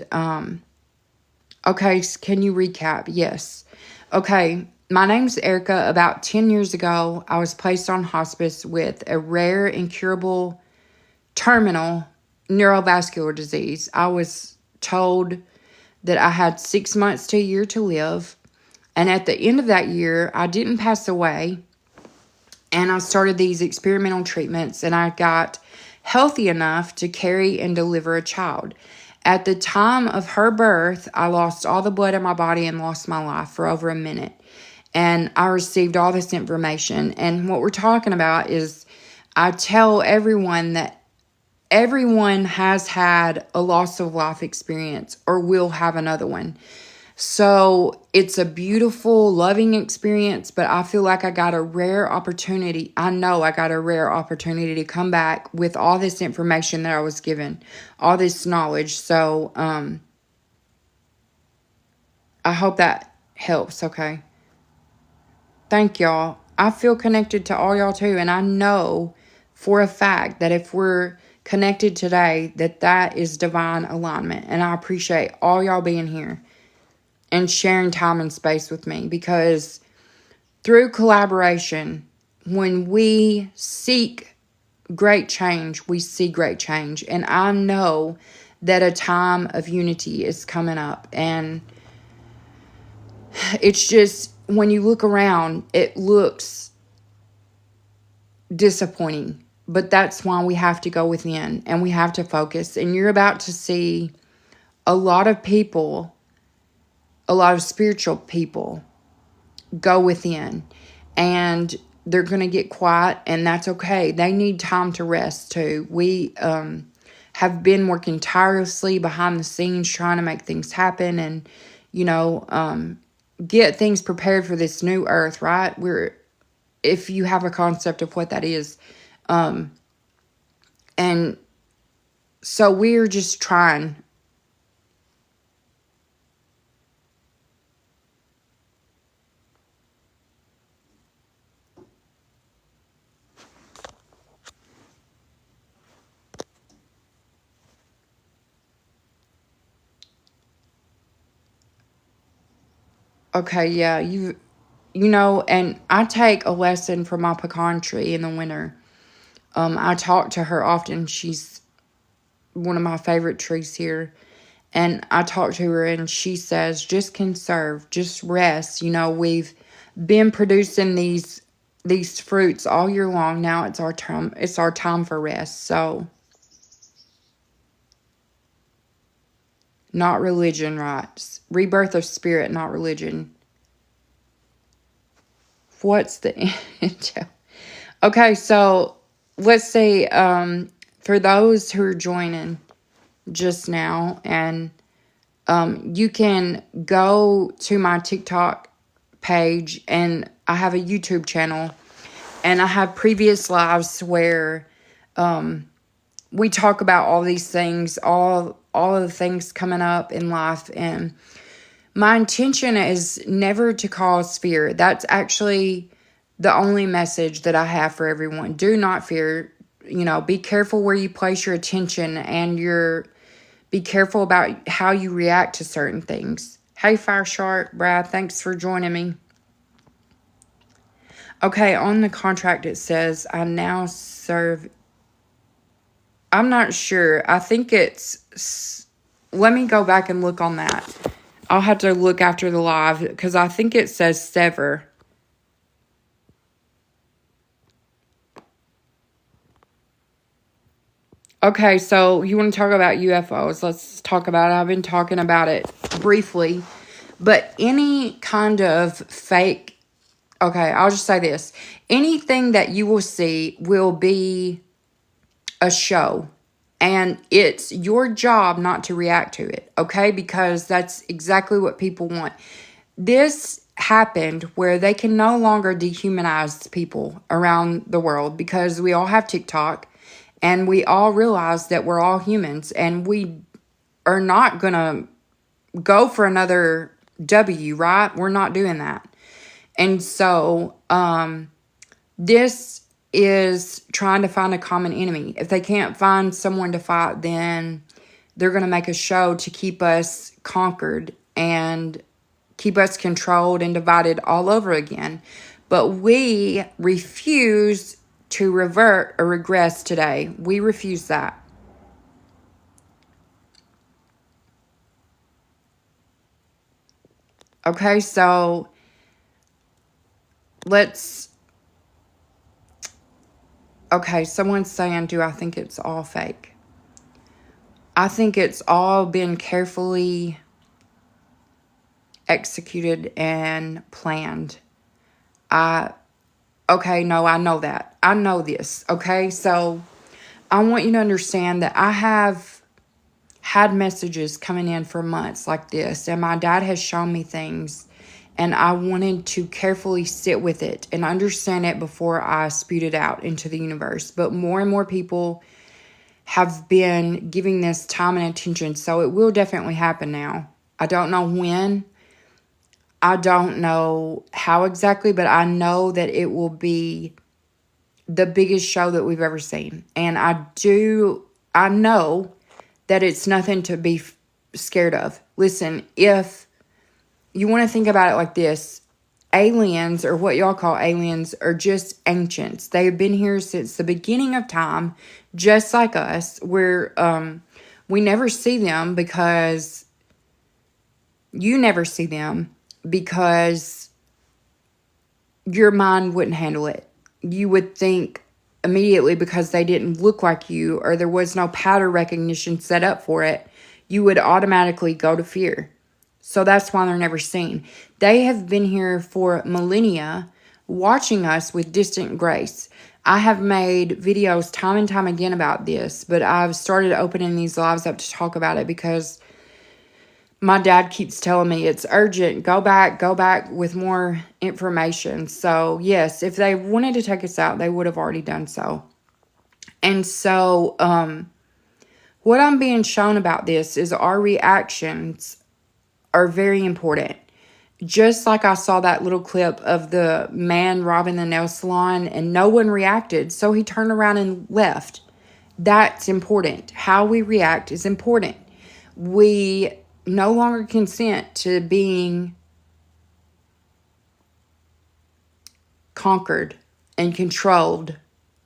okay, can you recap? Yes. Okay. My name's Erica. About 10 years ago, I was placed on hospice with a rare, incurable, terminal neurovascular disease. I was told that I had 6 months to a year to live. And at the end of that year, I didn't pass away. And I started these experimental treatments, and I got healthy enough to carry and deliver a child. At the time of her birth, I lost all the blood in my body and lost my life for over a minute. And I received all this information. And what we're talking about is, I tell everyone that everyone has had a loss of life experience or will have another one. So it's a beautiful, loving experience, but I feel like I got a rare opportunity. I know I got a rare opportunity to come back with all this information that I was given, all this knowledge. So I hope that helps, okay? Thank y'all. I feel connected to all y'all too, and I know for a fact that if we're connected today, that is divine alignment. And I appreciate all y'all being here and sharing time and space with me, because through collaboration, when we seek great change, we see great change. And I know that a time of unity is coming up. And it's just, when you look around, it looks disappointing. But that's why we have to go within and we have to focus. And you're about to see a lot of people, a lot of spiritual people, go within, and they're going to get quiet, and that's okay. They need time to rest too. We have been working tirelessly behind the scenes trying to make things happen and, get things prepared for this new earth, right? If you have a concept of what that is. And so we're just trying. Okay, yeah, and I take a lesson from my pecan tree in the winter. I talk to her often. She's one of my favorite trees here. And I talked to her and she says, just conserve, just rest. You know, we've been producing these fruits all year long. Now it's our time. It's our time for rest. So, not religion, right? Rebirth of spirit, not religion. What's the intel? Okay, so let's say for those who are joining just now, and you can go to my TikTok page, and I have a YouTube channel, and I have previous lives where we talk about all these things, all of the things coming up in life. And my intention is never to cause fear. That's actually the only message that I have for everyone. Do not fear. You know, be careful where you place your attention, and be careful about how you react to certain things. Hey, Fire Shark, Brad, thanks for joining me. Okay, on the contract it says, I now serve. I'm not sure. I think it's. Let me go back and look on that. I'll have to look after the live because I think it says sever. Okay, so you want to talk about UFOs? Let's talk about it. I've been talking about it briefly. But any kind of fake... Okay, I'll just say this. Anything that you will see will be a show. And it's your job not to react to it, okay? Because that's exactly what people want. This happened where they can no longer dehumanize people around the world because we all have TikTok and we all realize that we're all humans and we are not going to go for another W, right? We're not doing that. And so this is trying to find a common enemy. If they can't find someone to fight, then they're going to make a show to keep us conquered and keep us controlled and divided all over again. But we refuse to revert or regress today. We refuse that. Okay, so let's... Okay, someone's saying, do I think it's all fake? I think it's all been carefully executed and planned. Okay, no, I know that. I know this, okay? So I want you to understand that I have had messages coming in for months like this, and my dad has shown me things, and I wanted to carefully sit with it and understand it before I spewed it out into the universe. But more and more people have been giving this time and attention, so it will definitely happen now. I don't know when. I don't know how exactly, but I know that it will be the biggest show that we've ever seen. And I know that it's nothing to be scared of. Listen, if you want to think about it like this, aliens, or what y'all call aliens, are just ancients. They have been here since the beginning of time, just like us. We never see them because you never see them because your mind wouldn't handle it. You would think immediately because they didn't look like you or there was no pattern recognition set up for it, you would automatically go to fear. So that's why they're never seen. They have been here for millennia watching us with distant grace. I have made videos time and time again about this, but I've started opening these lives up to talk about it because my dad keeps telling me it's urgent. Go back with more information. So, yes, if they wanted to take us out, they would have already done so. And so, what I'm being shown about this is our reactions are very important. Just like I saw that little clip of the man robbing the nail salon and no one reacted, so he turned around and left. That's important. How we react is important. We no longer consent to being conquered and controlled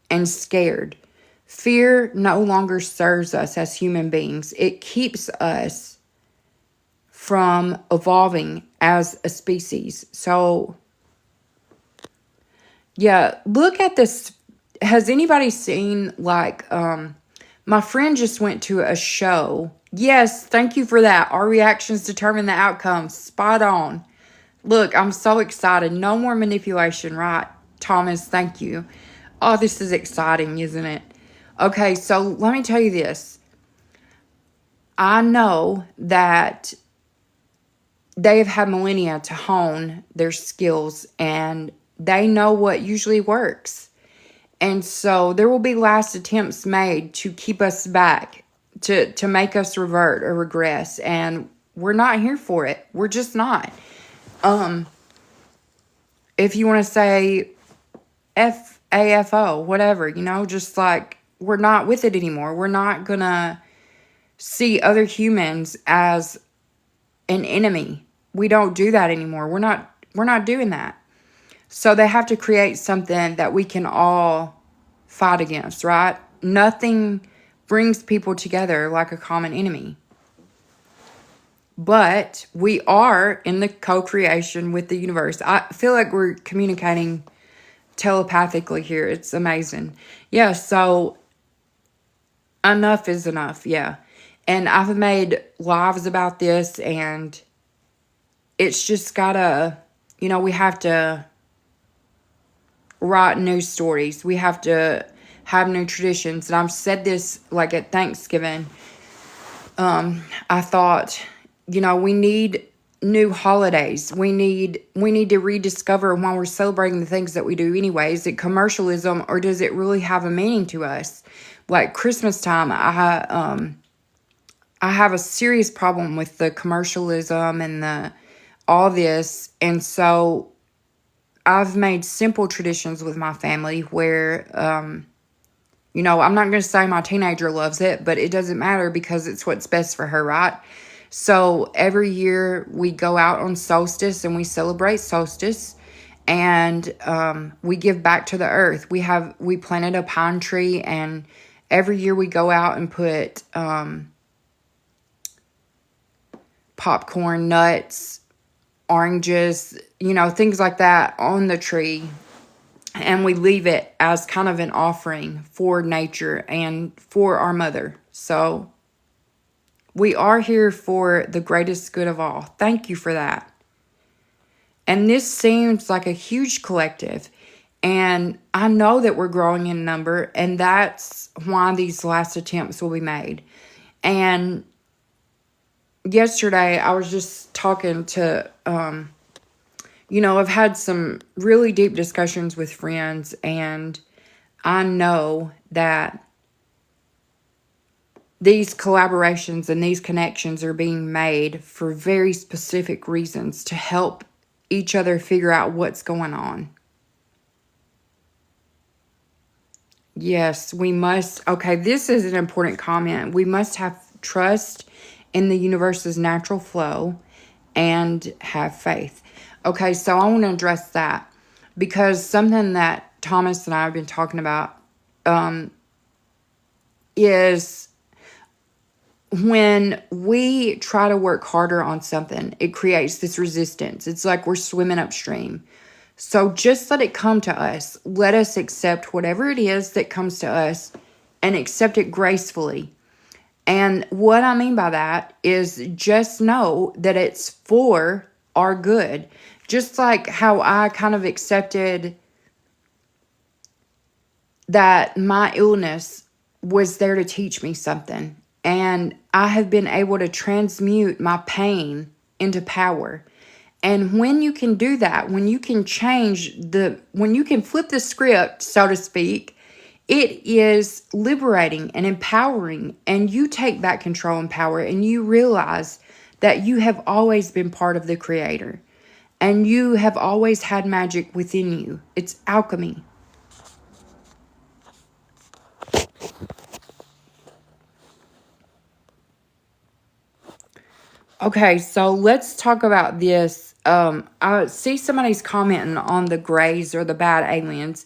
and scared. Fear no longer serves us as human beings. It keeps us from evolving as a species. So, yeah, look at this. Has anybody seen, like, my friend just went to a show. Yes, thank you for that. Our reactions determine the outcome. Spot on. Look, I'm so excited. No more manipulation, right? Thomas, thank you. Oh, this is exciting, isn't it? Okay, so let me tell you this. I know that they've had millennia to hone their skills, and they know what usually works. And so there will be last attempts made to keep us back, to make us revert or regress. And we're not here for it. We're just not. If you want to say FAFO, whatever, just like, we're not with it anymore. We're not going to see other humans as an enemy. We don't do that anymore. We're not doing that. So they have to create something that we can all fight against, right? Nothing brings people together like a common enemy. But we are in the co-creation with the universe. I feel like we're communicating telepathically here. It's amazing. Yeah, so enough is enough, yeah. And I've made lives about this, and it's just gotta, we have to write new stories. We have to have new traditions. And I've said this, like, at Thanksgiving. I thought, we need new holidays. We need to rediscover why we're celebrating the things that we do anyway. Is it commercialism, or does it really have a meaning to us? Like Christmas time, I have a serious problem with the commercialism and all this. And so I've made simple traditions with my family where, I'm not going to say my teenager loves it, but it doesn't matter because it's what's best for her, right? So every year we go out on solstice and we celebrate solstice, and we give back to the earth. We planted a pine tree, and every year we go out and put popcorn, nuts, oranges, things like that on the tree. And we leave it as kind of an offering for nature and for our mother. So we are here for the greatest good of all. Thank you for that. And this seems like a huge collective. And I know that we're growing in number, and that's why these last attempts will be made. And yesterday I was just talking to, I've had some really deep discussions with friends, and I know that these collaborations and these connections are being made for very specific reasons to help each other figure out what's going on. Yes, we must. Okay, this is an important comment. We must have trust in the universe's natural flow and have faith. Okay, so I want to address that because something that Thomas and I have been talking about is when we try to work harder on something, it creates this resistance. It's like we're swimming upstream. So just let it come to us. Let us accept whatever it is that comes to us and accept it gracefully. And what I mean by that is just know that it's for our good. Just like how I kind of accepted that my illness was there to teach me something. And I have been able to transmute my pain into power. And when you can do that, when you can when you can flip the script, so to speak, it is liberating and empowering. And you take back control and power, and you realize that you have always been part of the Creator. And you have always had magic within you. It's alchemy. Okay, so let's talk about this. I see somebody's commenting on the Greys or the bad aliens.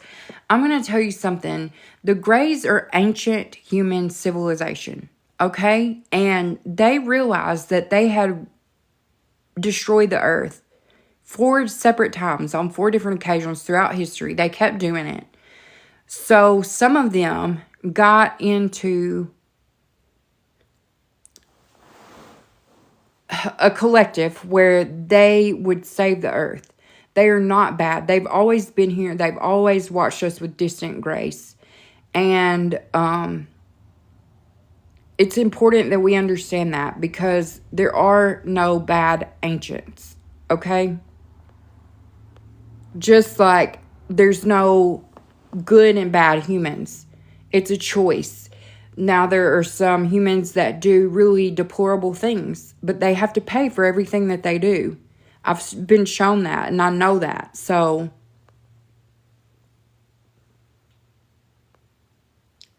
I'm going to tell you something. The Greys are ancient human civilization, okay? And they realized that they had destroy the earth. 4 separate times on 4 different occasions throughout history. They kept doing it. So some of them got into a collective where they would save the earth. They are not bad. They've always been here. They've always watched us with distant grace. And it's important that we understand that, because there are no bad ancients, okay? Just like there's no good and bad humans. It's a choice. Now, there are some humans that do really deplorable things, but they have to pay for everything that they do. I've been shown that, and I know that. So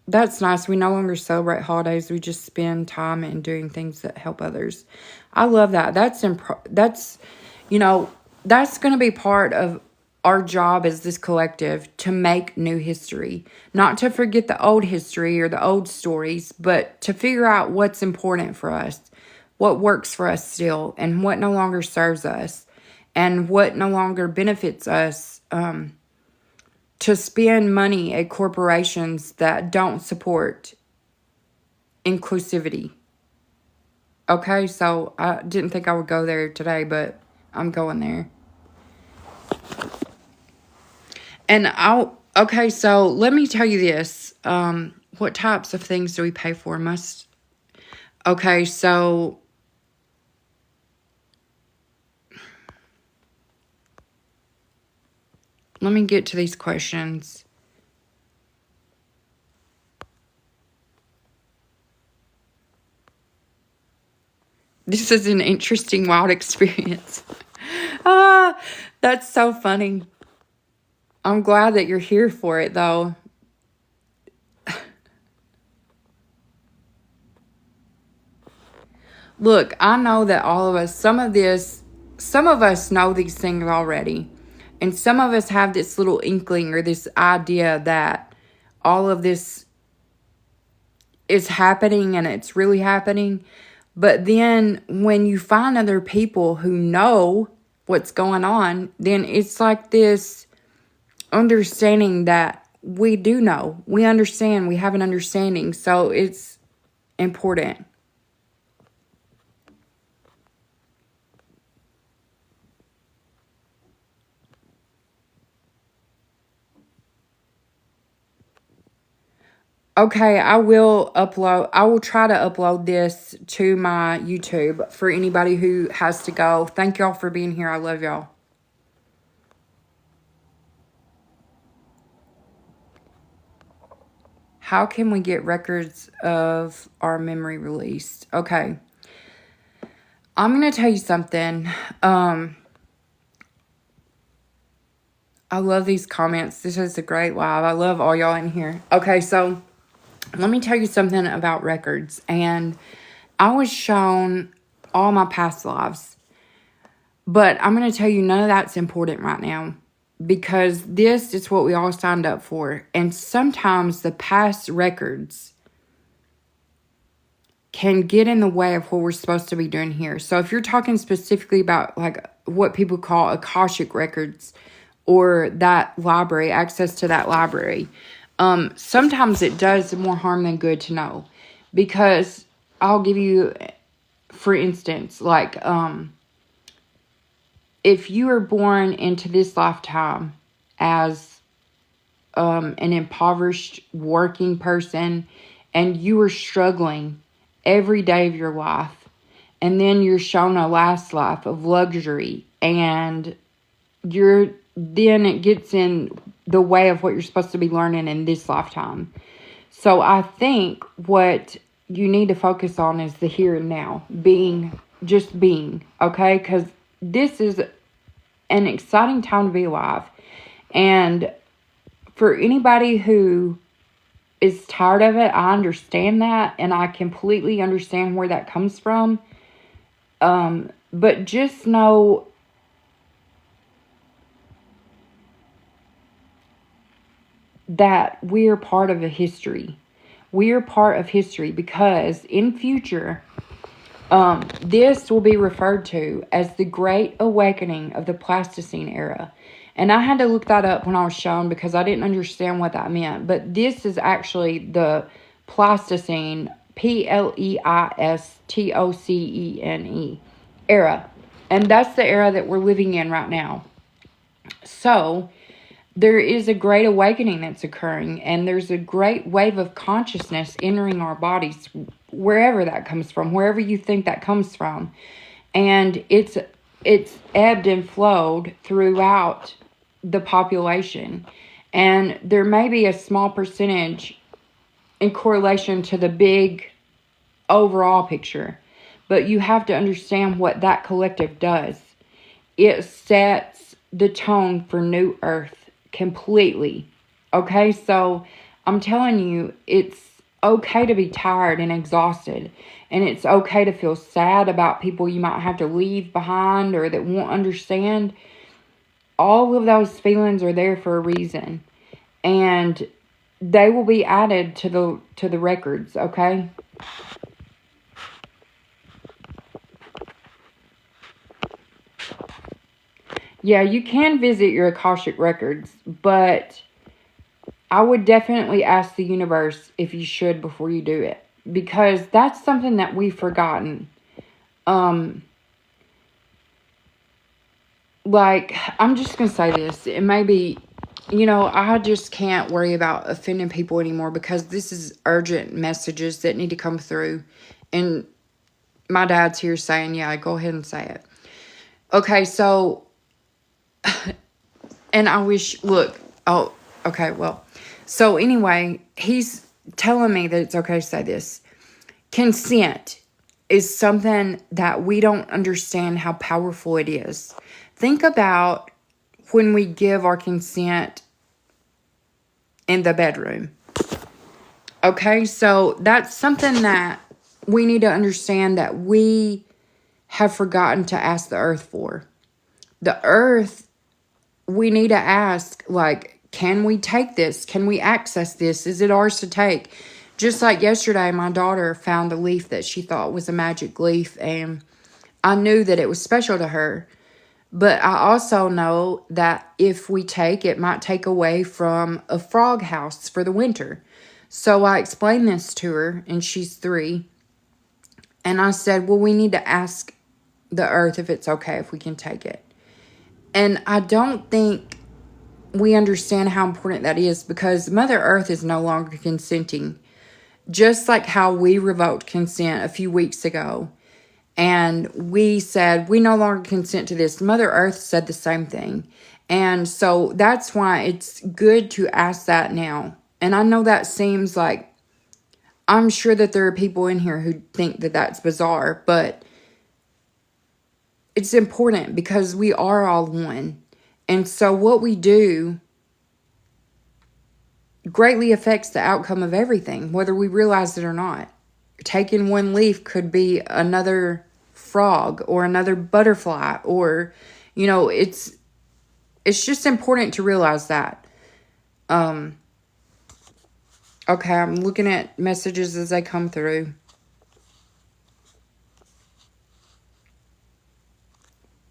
that's nice. We no longer celebrate holidays. We just spend time and doing things that help others. I love that. That's that's going to be part of our job as this collective, to make new history. Not to forget the old history or the old stories, but to figure out what's important for us, what works for us still, and what no longer serves us, and what no longer benefits us, to spend money at corporations that don't support inclusivity. Okay, so I didn't think I would go there today, but I'm going there. And okay, so let me tell you this. What types of things do we pay for? Okay, so let me get to these questions. This is an interesting, wild experience. That's so funny. I'm glad that you're here for it, though. Look, I know that all of us, some of us know these things already. And some of us have this little inkling or this idea that all of this is happening and it's really happening. But then when you find other people who know what's going on, then it's like this understanding that we do know. We understand. We have an understanding. So it's important. Okay, I will try to upload this to my YouTube for anybody who has to go. Thank y'all for being here. I love y'all. How can we get records of our memory released? Okay. I'm going to tell you something. I love these comments. This is a great live. I love all y'all in here. Okay, so let me tell you something about records. And I was shown all my past lives. But I'm going to tell you, none of that's important right now. Because this is what we all signed up for. And sometimes the past records can get in the way of what we're supposed to be doing here. So if you're talking specifically about like what people call Akashic records, or that library, access to that library, sometimes it does more harm than good to know. Because I'll give you, for instance, like if you were born into this lifetime as an impoverished working person, and you were struggling every day of your life, and then you're shown a last life of luxury, and then it gets in the way of what you're supposed to be learning in this lifetime. So I think what you need to focus on is the here and now, being, okay? Because this is an exciting time to be alive. And for anybody who is tired of it, I understand that, and I completely understand where that comes from. But just know that we are part of a history. We are part of history, because in future, This will be referred to as the Great Awakening of the Pleistocene era. And I had to look that up when I was shown because I didn't understand what that meant. But this is actually the Pleistocene, Pleistocene era. And that's the era that we're living in right now. So, there is a great awakening that's occurring, and there's a great wave of consciousness entering our bodies, wherever that comes from, wherever you think that comes from. And it's ebbed and flowed throughout the population. And there may be a small percentage in correlation to the big overall picture, but you have to understand what that collective does. It sets the tone for New Earth completely. Okay, so I'm telling you, it's okay to be tired and exhausted, and it's okay to feel sad about people you might have to leave behind or that won't understand. All of those feelings are there for a reason, and they will be added to the records. Okay. Yeah, you can visit your Akashic records, but I would definitely ask the universe if you should before you do it, because that's something that we've forgotten. Like, I'm just going to say this. It may be, I just can't worry about offending people anymore because this is urgent messages that need to come through. And my dad's here saying, yeah, go ahead and say it. Okay, so, and I wish, look, oh, okay, well, so anyway, he's telling me that it's okay to say this. Consent is something that we don't understand how powerful it is. Think about when we give our consent in the bedroom. Okay, so that's something that we need to understand that we have forgotten to ask the earth for. The earth, we need to ask, like, can we take this? Can we access this? Is it ours to take? Just like yesterday, my daughter found a leaf that she thought was a magic leaf, and I knew that it was special to her. But I also know that if we take, it might take away from a frog house for the winter. So I explained this to her, and she's 3. And I said, well, we need to ask the earth if it's okay if we can take it. And I don't think we understand how important that is, because Mother Earth is no longer consenting. Just like how we revoked consent a few weeks ago. And we said, we no longer consent to this. Mother Earth said the same thing. And so that's why it's good to ask that now. And I know that seems like, I'm sure that there are people in here who think that that's bizarre, but it's important because we are all one. And so what we do greatly affects the outcome of everything, whether we realize it or not. Taking one leaf could be another frog or another butterfly, or, it's just important to realize that. Okay, I'm looking at messages as they come through.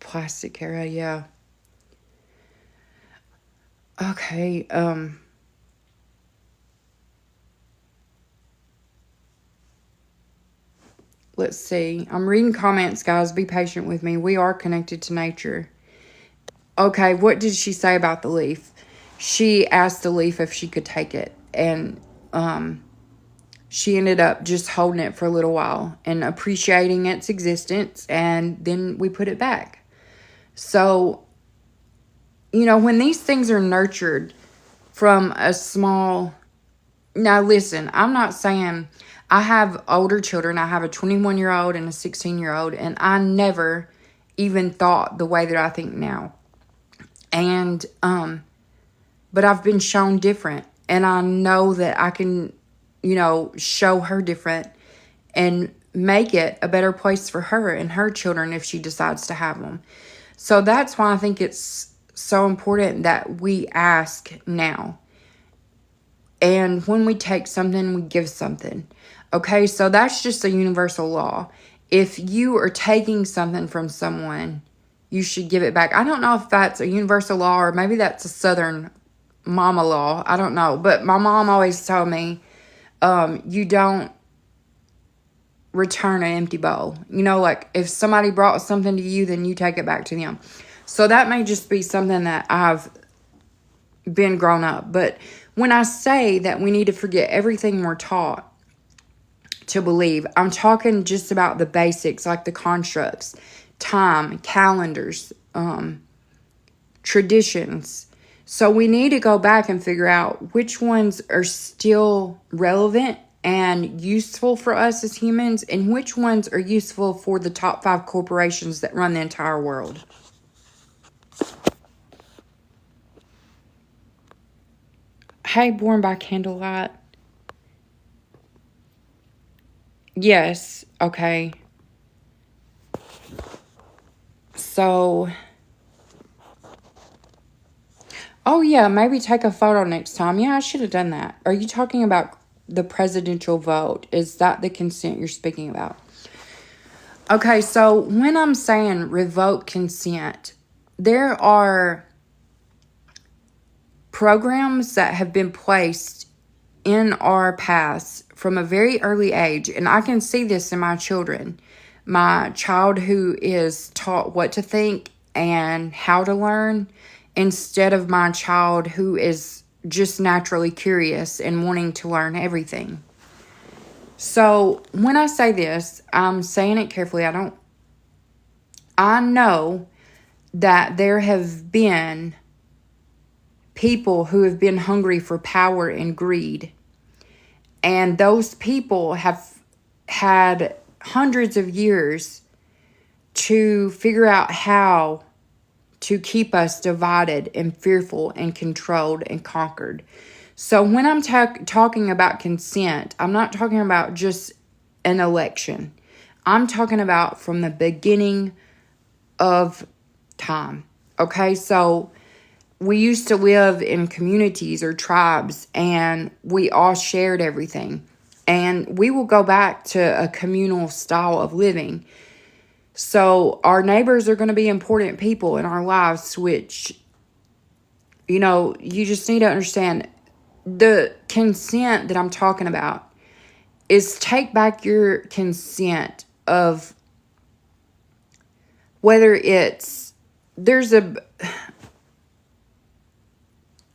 Plastic era, yeah. Okay, let's see. I'm reading comments, guys. Be patient with me. We are connected to nature. Okay, what did she say about the leaf? She asked the leaf if she could take it. And she ended up just holding it for a little while and appreciating its existence. And then we put it back. So, when these things are nurtured from a small... Now, listen, I'm not saying... I have older children. I have a 21-year-old and a 16-year-old, and I never even thought the way that I think now. And, but I've been shown different, and I know that I can, show her different and make it a better place for her and her children if she decides to have them. So that's why I think it's so important that we ask now. And when we take something, we give something. Okay, so that's just a universal law. if you are taking something from someone, you should give it back. I don't know if that's a universal law or maybe that's a Southern mama law. I don't know. But my mom always told me, you don't return an empty bowl. You know, like if somebody brought something to you, then you take it back to them. So that may just be something that I've been grown up. But when I say that we need to forget everything we're taught to believe, I'm talking just about the basics, like the constructs, time, calendars, traditions. So we need to go back and figure out which ones are still relevant and useful for us as humans, and which ones are useful for the top 5 corporations that run the entire world. Hey, Born by Candlelight. Yes, okay. So, oh yeah, maybe take a photo next time. Yeah, I should have done that. Are you talking about the presidential vote? Is that the consent you're speaking about? Okay, so when I'm saying revoke consent, there are programs that have been placed in our past from a very early age, and I can see this in my children. My child who is taught what to think and how to learn, instead of my child who is just naturally curious and wanting to learn everything. So when I say this, I'm saying it carefully. I know that there have been people who have been hungry for power and greed. And those people have had hundreds of years to figure out how to keep us divided and fearful and controlled and conquered. So when I'm talking about consent, I'm not talking about just an election. I'm talking about from the beginning of time. Okay, so we used to live in communities or tribes, and we all shared everything. And we will go back to a communal style of living. So our neighbors are going to be important people in our lives, which, you know, you just need to understand. The consent that I'm talking about is take back your consent of whether it's,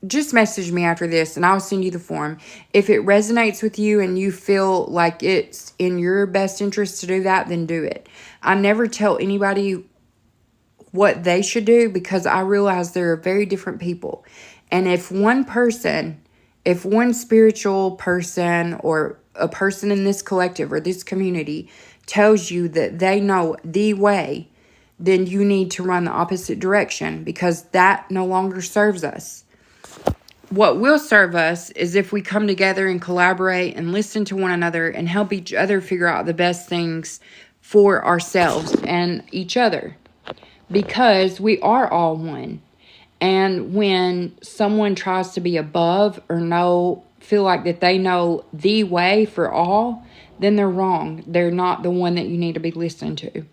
just message me after this and I'll send you the form. If it resonates with you and you feel like it's in your best interest to do that, then do it. I never tell anybody what they should do because I realize they're very different people. And if one spiritual person or a person in this collective or this community tells you that they know the way, then you need to run the opposite direction because that no longer serves us. What will serve us is if we come together and collaborate and listen to one another and help each other figure out the best things for ourselves and each other. Because we are all one. And when someone tries to be above or feel like that they know the way for all, then they're wrong. They're not the one that you need to be listening to.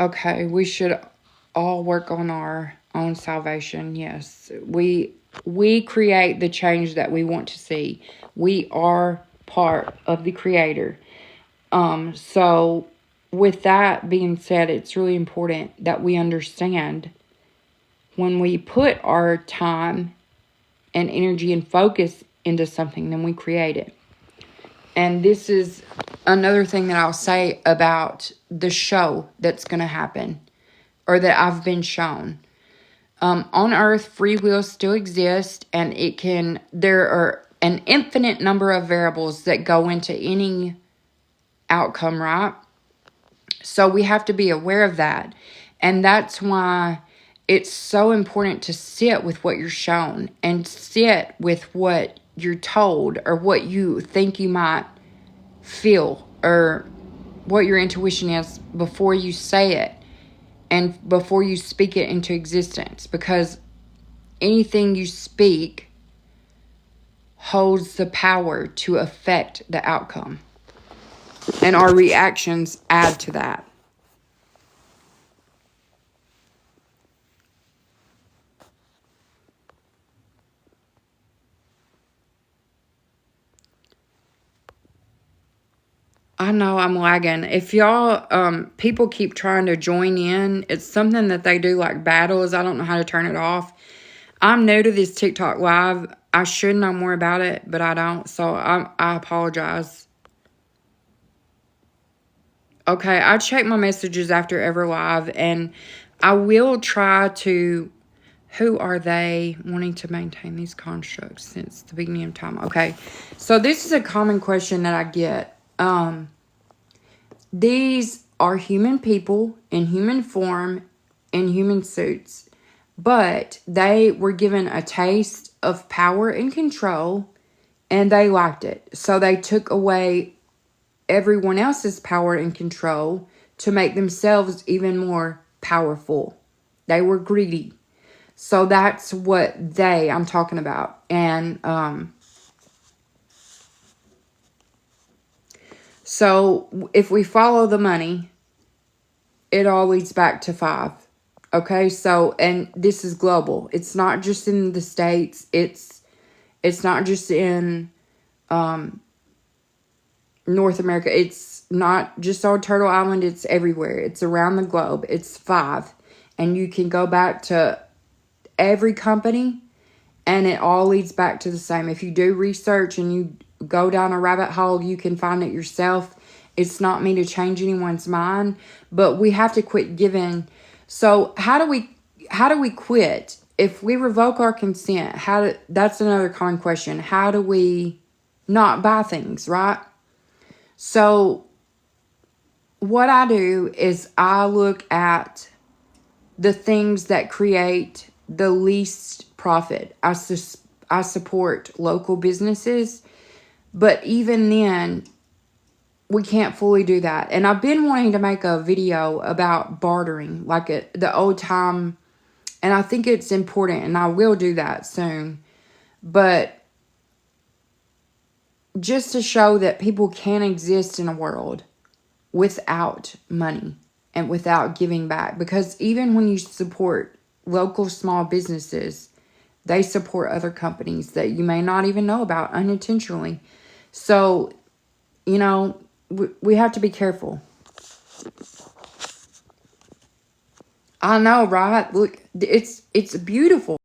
Okay, we should all work on our own salvation. Yes, we create the change that we want to see. We are part of the Creator. So with that being said, it's really important that we understand when we put our time and energy and focus into something, then we create it. And this is another thing that I'll say about the show that's going to happen or that I've been shown. On Earth, free will still exists, and there are an infinite number of variables that go into any outcome, right? So we have to be aware of that. And that's why it's so important to sit with what you're shown and sit with what you're told or what you think you might feel or what your intuition is before you say it and before you speak it into existence, because anything you speak holds the power to affect the outcome. And our reactions add to that. I know I'm lagging. If y'all, people keep trying to join in, it's something that they do like battles. I don't know how to turn it off. I'm new to this TikTok live. I should know more about it, but I don't. So I apologize. Okay, I check my messages after every live, and I will try to... Who are they wanting to maintain these constructs since the beginning of time? Okay, so this is a common question that I get. These are human people in human form, in human suits, but they were given a taste of power and control, and they liked it. So they took away everyone else's power and control to make themselves even more powerful. They were greedy. So that's what I'm talking about. And so if we follow the money, it all leads back to 5. Okay, so, and this is global. It's not just in the States. It's not just in North America. It's not just on Turtle Island. It's everywhere. It's around the globe. It's 5. And you can go back to every company, and it all leads back to the same. If you do research and you go down a rabbit hole, you can find it yourself. It's not me to change anyone's mind, but we have to quit giving. So how do we quit? If we revoke our consent, that's another common question. How do we not buy things, right? So what I do is I look at the things that create the least profit. I support local businesses, but even then, we can't fully do that. And I've been wanting to make a video about bartering, like the old time, and I think it's important, and I will do that soon. But just to show that people can exist in a world without money and without giving back. Because even when you support local small businesses, they support other companies that you may not even know about unintentionally. So, you know, we have to be careful. I know, right? Look, it's beautiful.